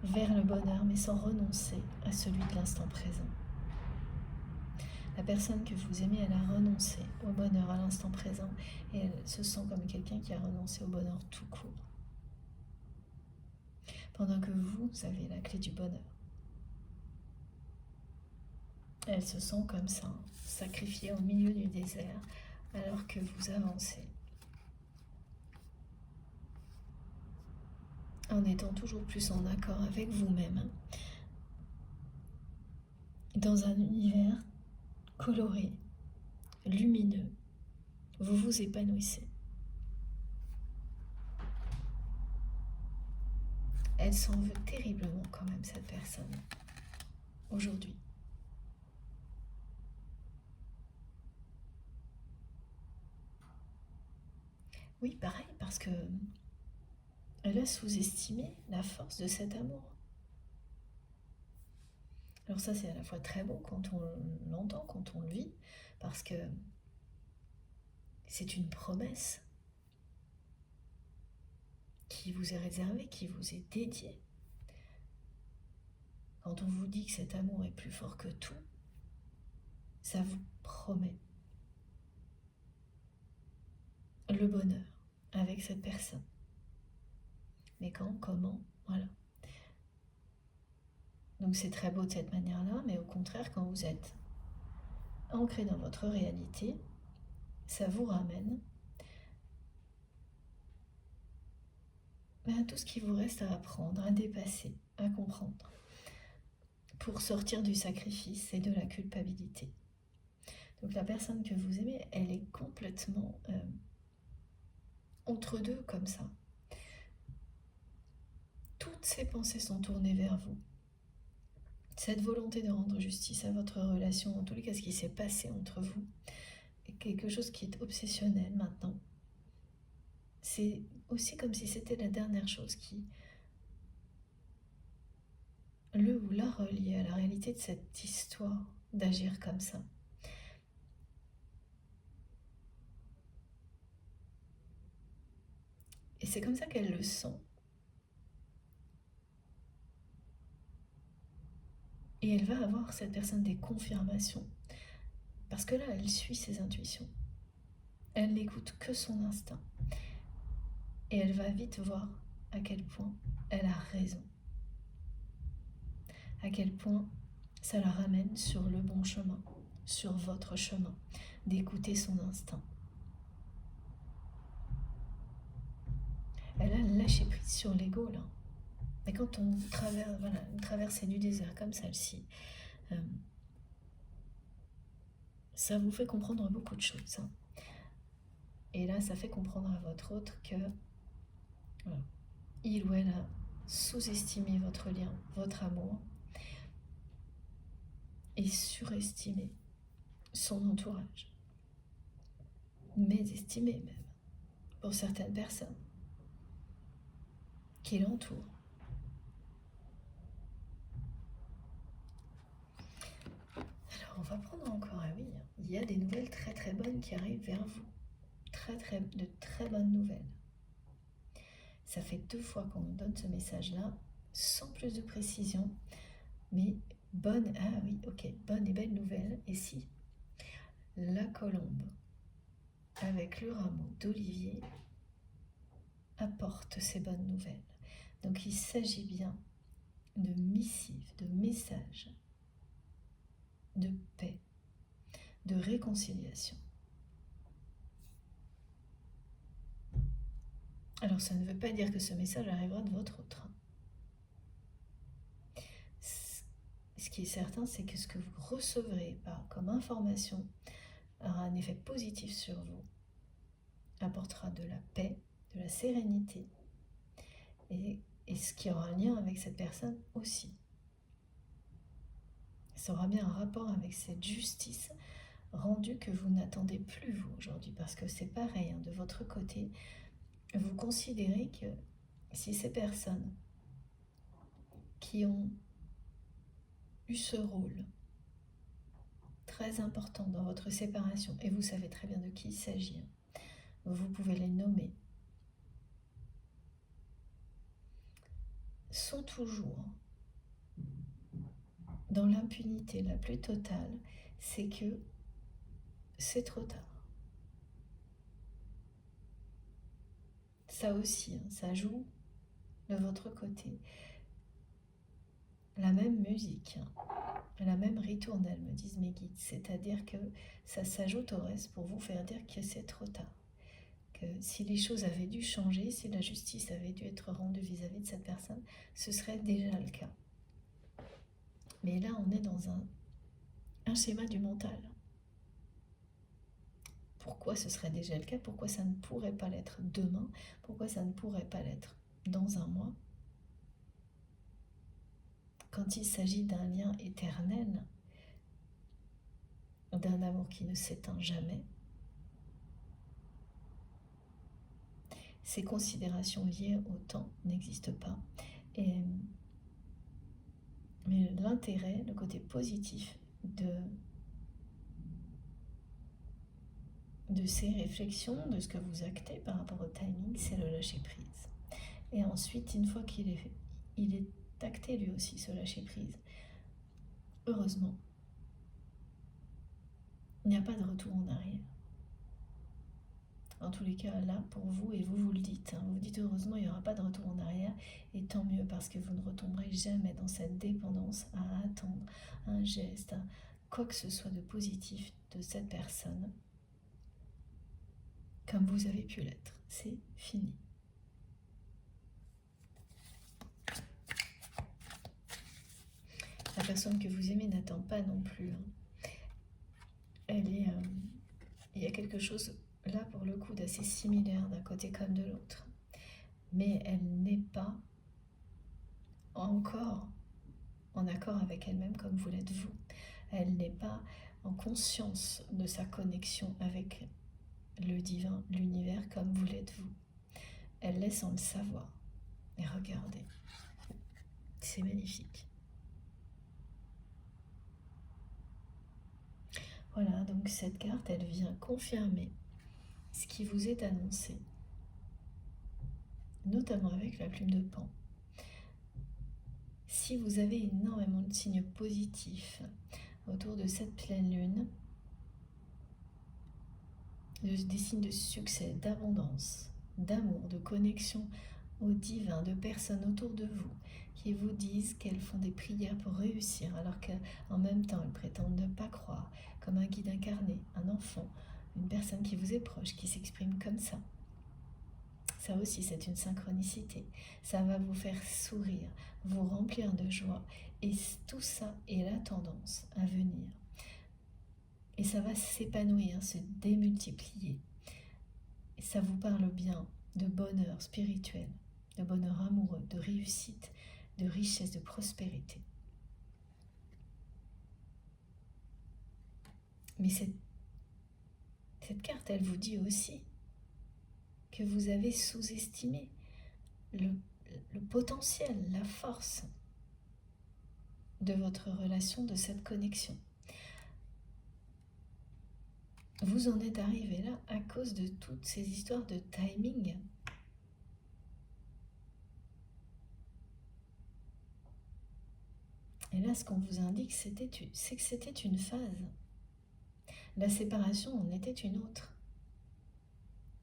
vers le bonheur, mais sans renoncer à celui de l'instant présent. La personne que vous aimez, elle a renoncé au bonheur à l'instant présent et elle se sent comme quelqu'un qui a renoncé au bonheur tout court. Pendant que vous avez la clé du bonheur. Elle se sent comme ça, sacrifiée au milieu du désert, alors que vous avancez. En étant toujours plus en accord avec vous-même, dans un univers coloré, lumineux, vous vous épanouissez. Elle s'en veut terriblement quand même, cette personne, aujourd'hui. Oui, pareil, parce que elle a sous-estimé la force de cet amour. Alors ça, c'est à la fois très beau quand on l'entend, quand on le vit, parce que c'est une promesse qui vous est réservée, qui vous est dédiée. Quand on vous dit que cet amour est plus fort que tout, ça vous promet le bonheur avec cette personne. Mais quand, comment, voilà. Donc c'est très beau de cette manière-là, mais au contraire, quand vous êtes ancré dans votre réalité, ça vous ramène à tout ce qui vous reste à apprendre, à dépasser, à comprendre, pour sortir du sacrifice et de la culpabilité. Donc la personne que vous aimez, elle est complètement entre deux comme ça. Toutes ses pensées sont tournées vers vous. Cette volonté de rendre justice à votre relation, en tous les cas ce qui s'est passé entre vous, est quelque chose qui est obsessionnel maintenant. C'est aussi comme si c'était la dernière chose qui le ou la reliait à la réalité de cette histoire d'agir comme ça. Et c'est comme ça qu'elle le sent. Et elle va avoir, cette personne, des confirmations. Parce que là, elle suit ses intuitions. Elle n'écoute que son instinct. Et elle va vite voir à quel point elle a raison. À quel point ça la ramène sur le bon chemin, sur votre chemin, d'écouter son instinct. Elle a lâché prise sur l'ego, là. Mais quand on traverse, voilà, une traversée du désert comme celle-ci, ça vous fait comprendre beaucoup de choses. Hein. Et là, ça fait comprendre à votre autre que voilà, il ou elle a sous-estimé votre lien, votre amour, et surestimé son entourage. Mésestimé même, pour certaines personnes qui l'entourent. Alors, on va prendre encore, ah oui, il y a des nouvelles très très bonnes qui arrivent vers vous. De très bonnes nouvelles. Ça fait 2 fois qu'on nous donne ce message-là, sans plus de précision, mais bonne, ah oui, ok, bonne et belle nouvelle. Et si la colombe, avec le rameau d'olivier, apporte ces bonnes nouvelles. Donc il s'agit bien de missives, de messages, de paix, de réconciliation. Alors ça ne veut pas dire que ce message arrivera de votre autre. Ce qui est certain, c'est que ce que vous recevrez comme information aura un effet positif sur vous, apportera de la paix, de la sérénité, et ce qui aura un lien avec cette personne aussi. Ça aura bien un rapport avec cette justice rendue que vous n'attendez plus vous aujourd'hui, parce que c'est pareil, hein, de votre côté, vous considérez que si ces personnes qui ont eu ce rôle très important dans votre séparation, et vous savez très bien de qui il s'agit, vous pouvez les nommer, sont toujours dans l'impunité la plus totale, c'est que c'est trop tard. Ça aussi, ça joue de votre côté. La même musique, la même ritournelle, me disent mes guides, c'est-à-dire que ça s'ajoute au reste pour vous faire dire que c'est trop tard. Que si les choses avaient dû changer, si la justice avait dû être rendue vis-à-vis de cette personne, ce serait déjà le cas. Mais là, on est dans un schéma du mental. Pourquoi ce serait déjà le cas? Pourquoi ça ne pourrait pas l'être demain? Pourquoi ça ne pourrait pas l'être dans un mois? Quand il s'agit d'un lien éternel, d'un amour qui ne s'éteint jamais, ces considérations liées au temps n'existent pas. Mais l'intérêt, le côté positif de ces réflexions, de ce que vous actez par rapport au timing, c'est le lâcher prise. Et ensuite, une fois qu'il est fait, il est acté lui aussi, ce lâcher prise. Heureusement, il n'y a pas de retour en arrière. En tous les cas, là, pour vous, et vous le dites, vous dites heureusement, il n'y aura pas de retour en arrière, et tant mieux, parce que vous ne retomberez jamais dans cette dépendance à attendre un geste, quoi que ce soit de positif de cette personne, comme vous avez pu l'être. C'est fini. La personne que vous aimez n'attend pas non plus. Il y a quelque chose là pour le coup d'assez similaire d'un côté comme de l'autre. Mais elle n'est pas encore en accord avec elle-même comme vous l'êtes vous. Elle n'est pas en conscience de sa connexion avec le divin, l'univers comme vous l'êtes vous. Elle laisse sans le savoir. Et regardez, c'est magnifique. Voilà, donc cette carte, elle vient confirmer ce qui vous est annoncé, notamment avec la plume de Pan. Si vous avez énormément de signes positifs autour de cette pleine lune, des signes de succès, d'abondance, d'amour, de connexion au divin, de personnes autour de vous qui vous disent qu'elles font des prières pour réussir alors qu'en même temps elles prétendent ne pas croire, comme un guide incarné, un enfant, une personne qui vous est proche, qui s'exprime comme ça. Ça aussi, c'est une synchronicité. Ça va vous faire sourire, vous remplir de joie. Et tout ça est la tendance à venir. Et ça va s'épanouir, se démultiplier. Et ça vous parle bien de bonheur spirituel, de bonheur amoureux, de réussite, de richesse, de prospérité. Mais cette carte, elle vous dit aussi que vous avez sous-estimé le potentiel, la force de votre relation, de cette connexion. Vous en êtes arrivé là à cause de toutes ces histoires de timing. Et là, ce qu'on vous indique, c'est que c'était une phase. La séparation en était une autre.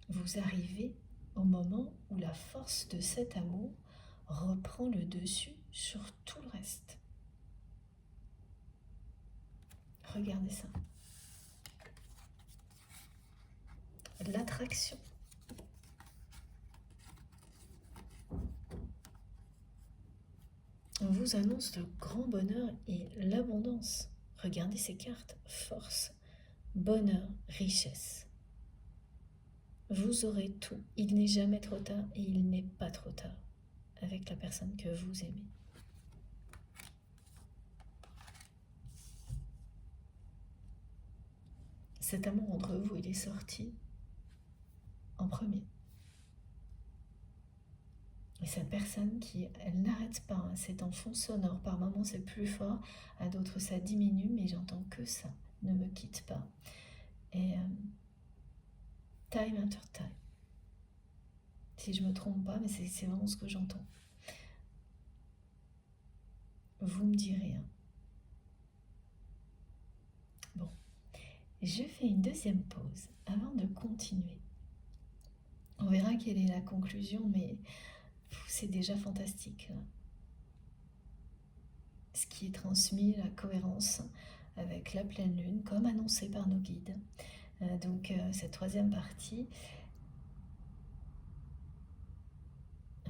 Vous arrivez au moment où la force de cet amour reprend le dessus sur tout le reste. Regardez ça. L'attraction. On vous annonce le grand bonheur et l'abondance. Regardez ces cartes. Force, bonheur, richesse. Vous aurez tout. Il n'est jamais trop tard et il n'est pas trop tard avec la personne que vous aimez. Cet amour entre vous, il est sorti en premier. Et cette personne qui, elle n'arrête pas, hein, c'est en fond sonore, par moments c'est plus fort, à d'autres ça diminue, mais j'entends que ça, ne me quitte pas. Et time after time. Si je me trompe pas, mais c'est vraiment ce que j'entends. Vous me direz. Hein. Bon, je fais une deuxième pause avant de continuer. On verra quelle est la conclusion, mais c'est déjà fantastique. Là. Ce qui est transmis, la cohérence avec la pleine lune, comme annoncé par nos guides. Donc cette troisième partie,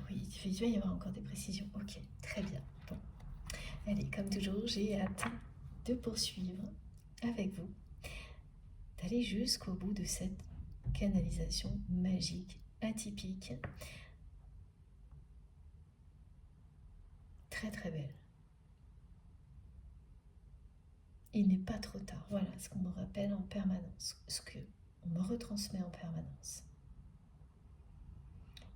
oui, il va y avoir encore des précisions. Ok, très bien. Bon, allez, comme toujours, j'ai hâte de poursuivre avec vous, d'aller jusqu'au bout de cette canalisation magique, atypique, très très belle. Il n'est pas trop tard, voilà ce qu'on me rappelle en permanence, ce qu'on me retransmet en permanence.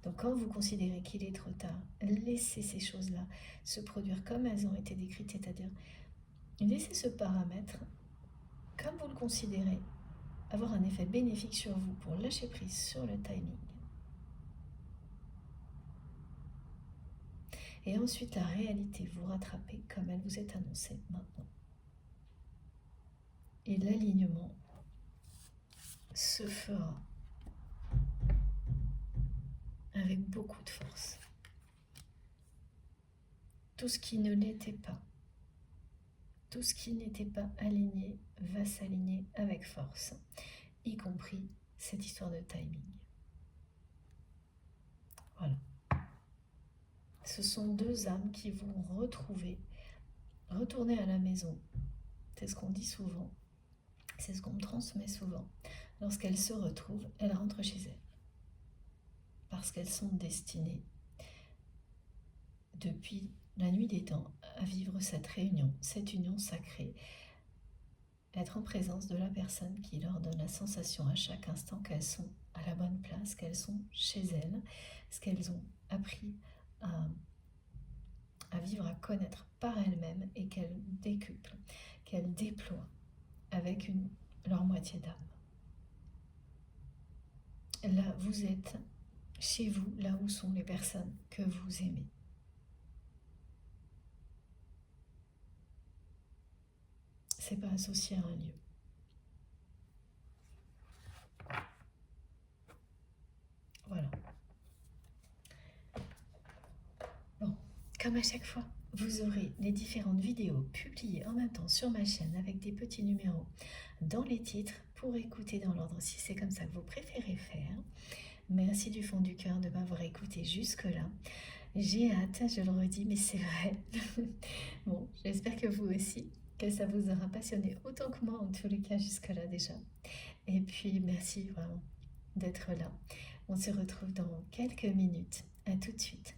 Donc quand vous considérez qu'il est trop tard, laissez ces choses-là se produire comme elles ont été décrites, c'est-à-dire laissez ce paramètre, comme vous le considérez, avoir un effet bénéfique sur vous pour lâcher prise sur le timing. Et ensuite la réalité vous rattrapez comme elle vous est annoncée maintenant. Et l'alignement se fera avec beaucoup de force. Tout ce qui ne l'était pas, tout ce qui n'était pas aligné va s'aligner avec force, y compris cette histoire de timing. Voilà. Ce sont deux âmes qui vont retourner à la maison. C'est ce qu'on dit souvent, c'est ce qu'on me transmet souvent. Lorsqu'elles se retrouvent, elles rentrent chez elles. Parce qu'elles sont destinées, depuis la nuit des temps, à vivre cette réunion, cette union sacrée, être en présence de la personne qui leur donne la sensation à chaque instant qu'elles sont à la bonne place, qu'elles sont chez elles, ce qu'elles ont appris à vivre, à connaître par elles-mêmes et qu'elles décuplent, qu'elles déploient avec leur moitié d'âme. Là, vous êtes chez vous, là où sont les personnes que vous aimez. C'est pas associé à un lieu. Voilà. Bon, comme à chaque fois, vous aurez les différentes vidéos publiées en même temps sur ma chaîne avec des petits numéros dans les titres pour écouter dans l'ordre si c'est comme ça que vous préférez faire. Merci du fond du cœur de m'avoir écouté jusque-là. J'ai hâte, je le redis, mais c'est vrai. Bon, j'espère que vous aussi, que ça vous aura passionné autant que moi en tous les cas jusque-là déjà. Et puis merci vraiment d'être là. On se retrouve dans quelques minutes. À tout de suite.